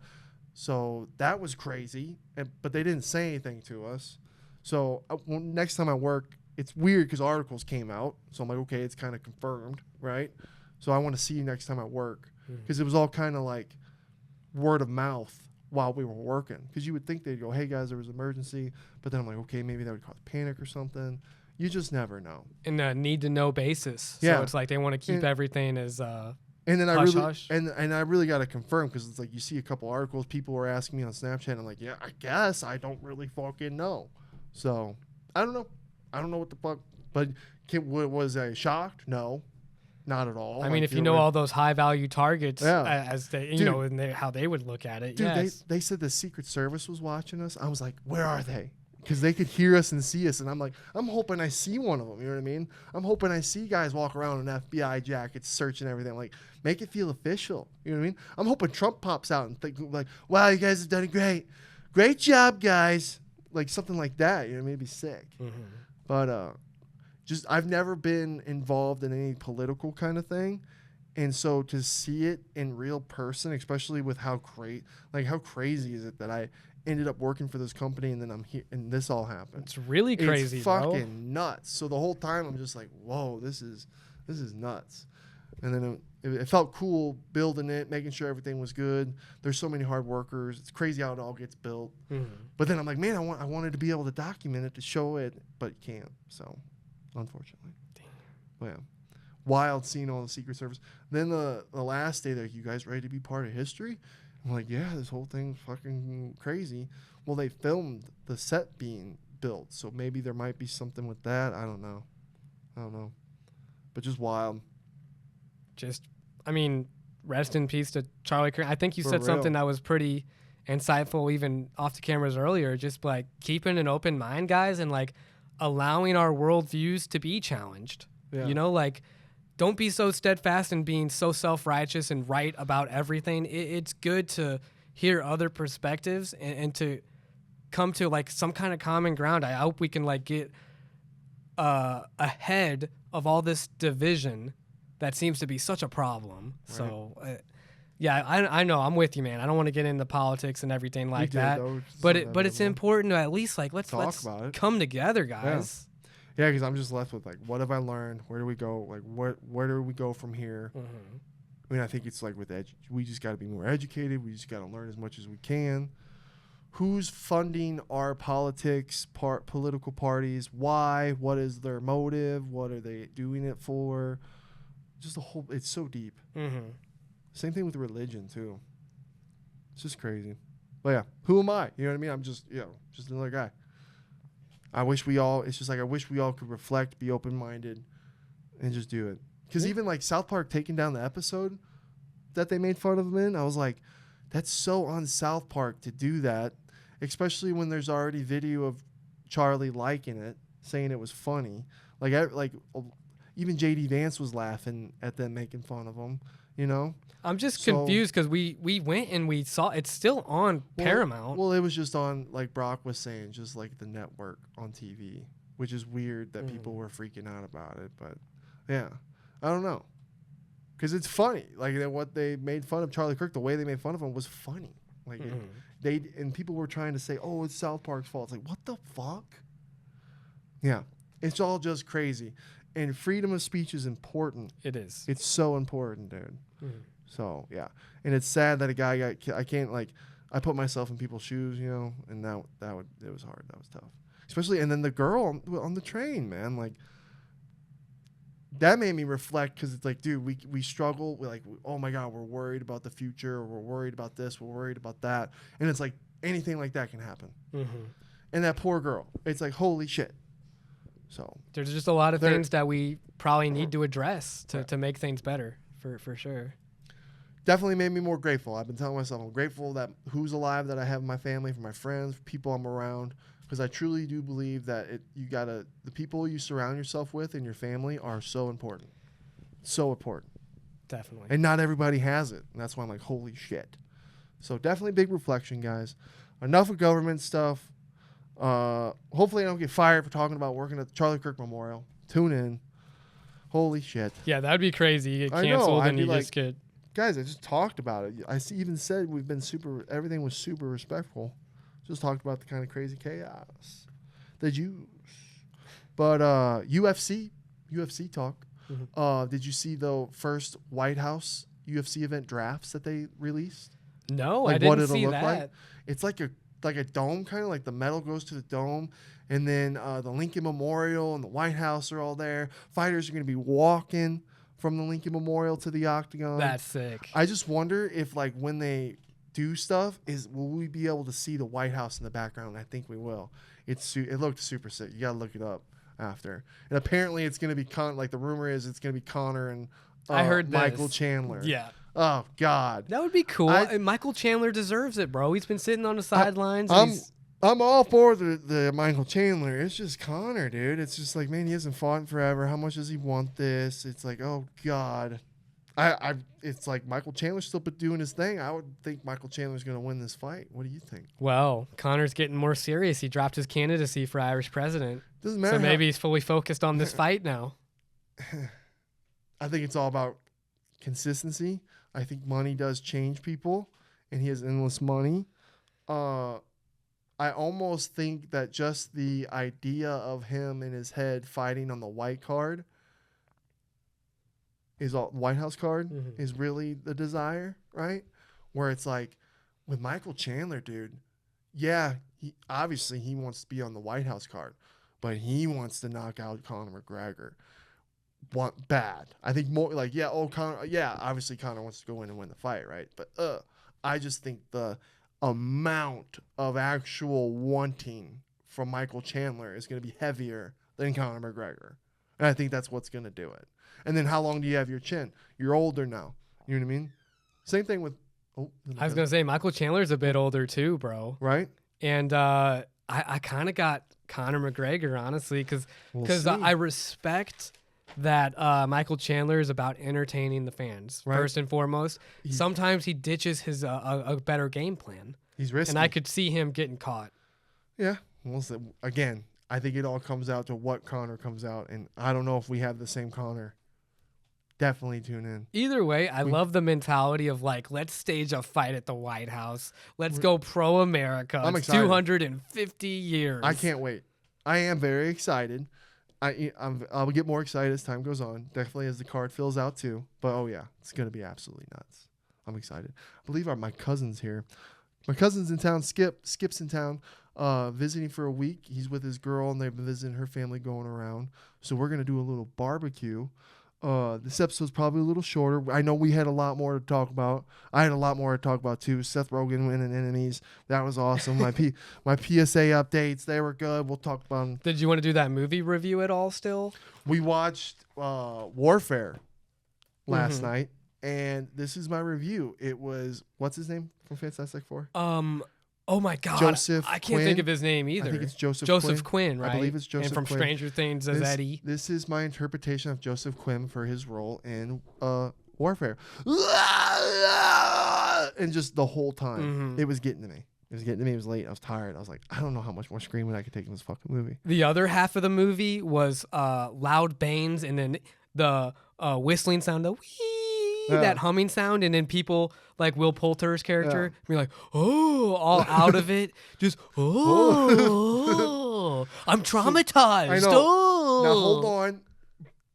So that was crazy, but they didn't say anything to us. So next time I work, it's weird because articles came out. So I'm like, okay, it's kind of confirmed, right? So I want to see you next time I work because it was all kind of like word of mouth while we were working, because you would think they'd go, hey guys, there was an emergency, but then I'm like, okay, maybe that would cause panic or something. You just never know. In a need to know basis. Yeah. So it's like they want to keep everything as and then hush. I really got to confirm, because it's like you see a couple articles, people were asking me on Snapchat, and I'm like, yeah, I guess I don't really fucking know. So I don't know what the fuck, but was I shocked? No. Not at all. I mean, if you know all those high value targets, as they, you know, and how they would look at it. Dude, yes. they said the Secret Service was watching us. I was like, where are they? Because they could hear us and see us. And I'm like, I'm hoping I see one of them. You know what I mean? I'm hoping I see guys walk around in FBI jackets, searching everything. Like, make it feel official. You know what I mean? I'm hoping Trump pops out and think like, wow, you guys have done it great job, guys. Like something like that. You know, maybe sick. But I've never been involved in any political kind of thing, and so to see it in real person, especially with how crazy is it that I ended up working for this company and then I'm here and this all happened. It's really crazy, it's fucking nuts. So the whole time I'm just like, whoa, this is nuts. And then it felt cool building it, making sure everything was good. There's so many hard workers. It's crazy how it all gets built. But then I'm like, man, I wanted to be able to document it, to show it, but you can't. So unfortunately. Well, yeah. Wild seeing all the Secret Service. Then the last day, they're like, you guys ready to be part of history? I'm like, yeah, this whole thing's fucking crazy. Well, they filmed the set being built, so maybe there might be something with that. I don't know. But just wild. Rest in peace to Charlie Kirk. I think you said something that was pretty insightful even off the cameras earlier. Just like keeping an open mind, guys, and like allowing our worldviews to be challenged. Yeah. You know, like don't be so steadfast in being so self-righteous and right about everything. It's good to hear other perspectives and to come to like some kind of common ground. I hope we can like get ahead of all this division that seems to be such a problem. Right. So, yeah, I know. I'm with you, man. I don't want to get into politics and everything like that. But it's important to at least like let's about it. Come together, guys. Yeah, because I'm just left with like, what have I learned? Where do we go? Like, where do we go from here? I mean, I think it's like with we just got to be more educated. We just got to learn as much as we can. Who's funding our political parties? Why? What is their motive? What are they doing it for? Just it's so deep. Same thing with religion too. It's just crazy. But yeah, who am I? You know what I mean? I'm just, just another guy. I wish we all could reflect, be open-minded, and just do it. Because even like South Park taking down the episode that they made fun of him in, I was like, that's so on South Park to do that, especially when there's already video of Charlie liking it, saying it was funny. Like Even JD Vance was laughing at them making fun of him. You know. I'm just confused because we went and we saw it's still on Paramount. Well, it was just on, like Brock was saying, just like the network on TV, which is weird that people were freaking out about it. But yeah, I don't know, because it's funny. Like what they made fun of Charlie Kirk, the way they made fun of him was funny. Like and people were trying to say, oh, it's South Park's fault. It's like, what the fuck? Yeah, it's all just crazy. And freedom of speech is important. It is. It's so important, dude. So yeah, and it's sad that a guy got. I can't like. I put myself in people's shoes, you know, and it was hard. That was tough, especially. And then the girl on the train, man, like that made me reflect because it's like, dude, we struggle. We're like, oh my god, we're worried about the future. Or we're worried about this. We're worried about that. And it's like anything like that can happen. And that poor girl, it's like holy shit. So there's just a lot of things that we probably need to address to make things better for sure. Definitely made me more grateful. I've been telling myself I'm grateful that who's alive, that I have in my family, for my friends, for people I'm around, because I truly do believe that the people you surround yourself with in your family are so important. So important. Definitely. And not everybody has it. And that's why I'm like, holy shit. So definitely big reflection, guys. Enough of government stuff. Hopefully I don't get fired for talking about working at the Charlie Kirk Memorial. Tune in. Holy shit. Yeah, that'd be crazy. You get canceled and you just get... Guys, I just talked about it. Even said everything was super respectful. Just talked about the kind of crazy chaos. The Jews. But UFC talk. Did you see the first White House UFC event drafts that they released? No, I didn't see that. Like? It's like a dome, kind of like the metal goes to the dome. And then the Lincoln Memorial and the White House are all there. Fighters are going to be walking from the Lincoln Memorial to the Octagon. That's sick. I just wonder if, like, when they do stuff, will we be able to see the White House in the background? I think we will. It looked super sick. You gotta look it up after. And apparently, it's gonna be the rumor is it's gonna be Conor and I heard Michael Chandler. Yeah. Oh God. That would be cool. Michael Chandler deserves it, bro. He's been sitting on the sidelines. I'm all for the Michael Chandler. It's just Conor, dude. It's just like, man, he hasn't fought in forever. How much does he want this? It's like, oh God. It's like Michael Chandler's still doing his thing. I would think Michael Chandler's going to win this fight. What do you think? Well, Conor's getting more serious. He dropped his candidacy for Irish president. Doesn't matter. So maybe he's fully focused on this fight now. I think it's all about consistency. I think money does change people, and he has endless money. I almost think that just the idea of him in his head fighting on the white card White House card is really the desire, right? Where it's like with Michael Chandler, dude, yeah, he wants to be on the White House card, but he wants to knock out Conor McGregor. Bad. I think more like, obviously Conor wants to go in and win the fight, right? But I just think the amount of actual wanting from Michael Chandler is going to be heavier than Conor McGregor. And I think that's what's going to do it. And then how long do you have your chin? You're older now. You know what I mean? Same thing with... I was going to say, Michael Chandler's a bit older too, bro. Right? And I kind of got Conor McGregor, honestly, because I respect that Michael Chandler is about entertaining the fans, first and foremost. Sometimes he ditches his a better game plan. He's risky. And I could see him getting caught. Yeah. Well, again, I think it all comes out to what Conor comes out, and I don't know if we have the same Conor. Definitely tune in. Either way, I love the mentality of like, let's stage a fight at the White House. Let's go pro-America. I'm it's excited. 250 years. I can't wait. I am very excited. I'll get more excited as time goes on. Definitely as the card fills out too. But oh yeah, it's gonna be absolutely nuts. I'm excited. I believe my cousin's here. My cousin's in town. Skip's in town, visiting for a week. He's with his girl, and they've been visiting her family, going around. So we're gonna do a little barbecue. This episode's probably a little shorter. I know we had a lot more to talk about. I had a lot more to talk about too. Seth Rogen winning Enemies. That was awesome. My PSA updates, they were good. We'll talk about them. Did you want to do that movie review at all still? We watched Warfare last night, and this is my review. It was, what's his name from Fantastic Four? Oh my God. Joseph I can't Quinn. think of his name either. I think it's Joseph Quinn, right? I believe it's Joseph And from Quinn. Stranger Things as Eddie. This is my interpretation of Joseph Quinn for his role in Warfare. And just the whole time, it was getting to me. It was getting to me. It was late. I was tired. I was like, I don't know how much more screaming I could take in this fucking movie. The other half of the movie was loud bangs and then the whistling sound, the wee, that humming sound, and then people like Will Poulter's character be like, oh, all out of it. Just, I'm traumatized. I know. Oh. Now, hold on.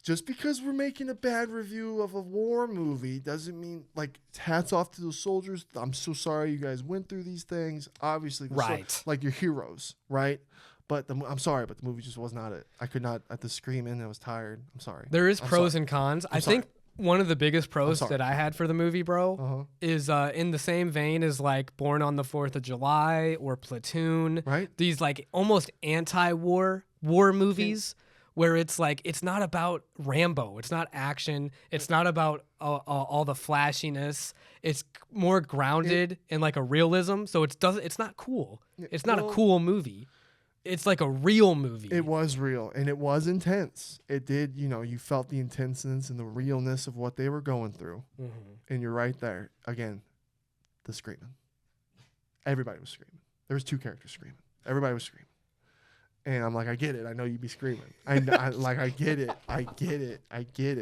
Just because we're making a bad review of a war movie doesn't mean, like, hats off to those soldiers. I'm so sorry you guys went through these things. Obviously, right. Like, you're heroes, right? But I'm sorry, but the movie just was not it. I could not, at the screaming, I was tired. I'm sorry. There is pros and cons. I think one of the biggest pros sorry. that I had for the movie, bro, is in the same vein as, like, Born on the 4th of July or Platoon. Right. These, like, almost anti-war movies. Where it's like, it's not about Rambo. It's not action. It's not about all the flashiness. It's more grounded in like a realism. So it's not cool. It's not a cool movie. It's like a real movie. It was real and it was intense. It did, you felt the intenseness and the realness of what they were going through. And you're right there. Again, the screaming. Everybody was screaming. There was 2 characters screaming. Everybody was screaming. And I'm like, I get it. I know you'd be screaming. I get it. I get it. I get it. I get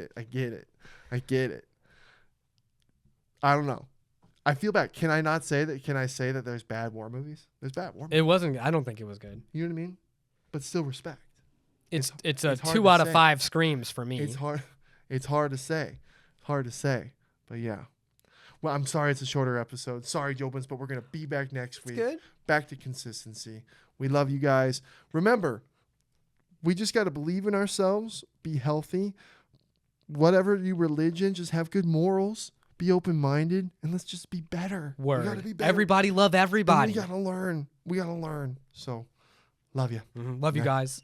it. I get it. I don't know. I feel bad. Can I not say that? Can I say that there's bad war movies? There's bad war movies. It wasn't. I don't think it was good. You know what I mean? But still respect. It's a 2 out of 5 screams for me. It's hard. It's hard to say. Hard to say. But yeah. Well, I'm sorry it's a shorter episode. Sorry, Jobins, but we're going to be back next week. Good. Back to consistency. We love you guys. Remember, we just got to believe in ourselves, be healthy. Whatever your religion, just have good morals, be open-minded, and let's just be better. Word. We gotta be better. Everybody love everybody. And we got to learn. We got to learn. So, love you. Love you guys.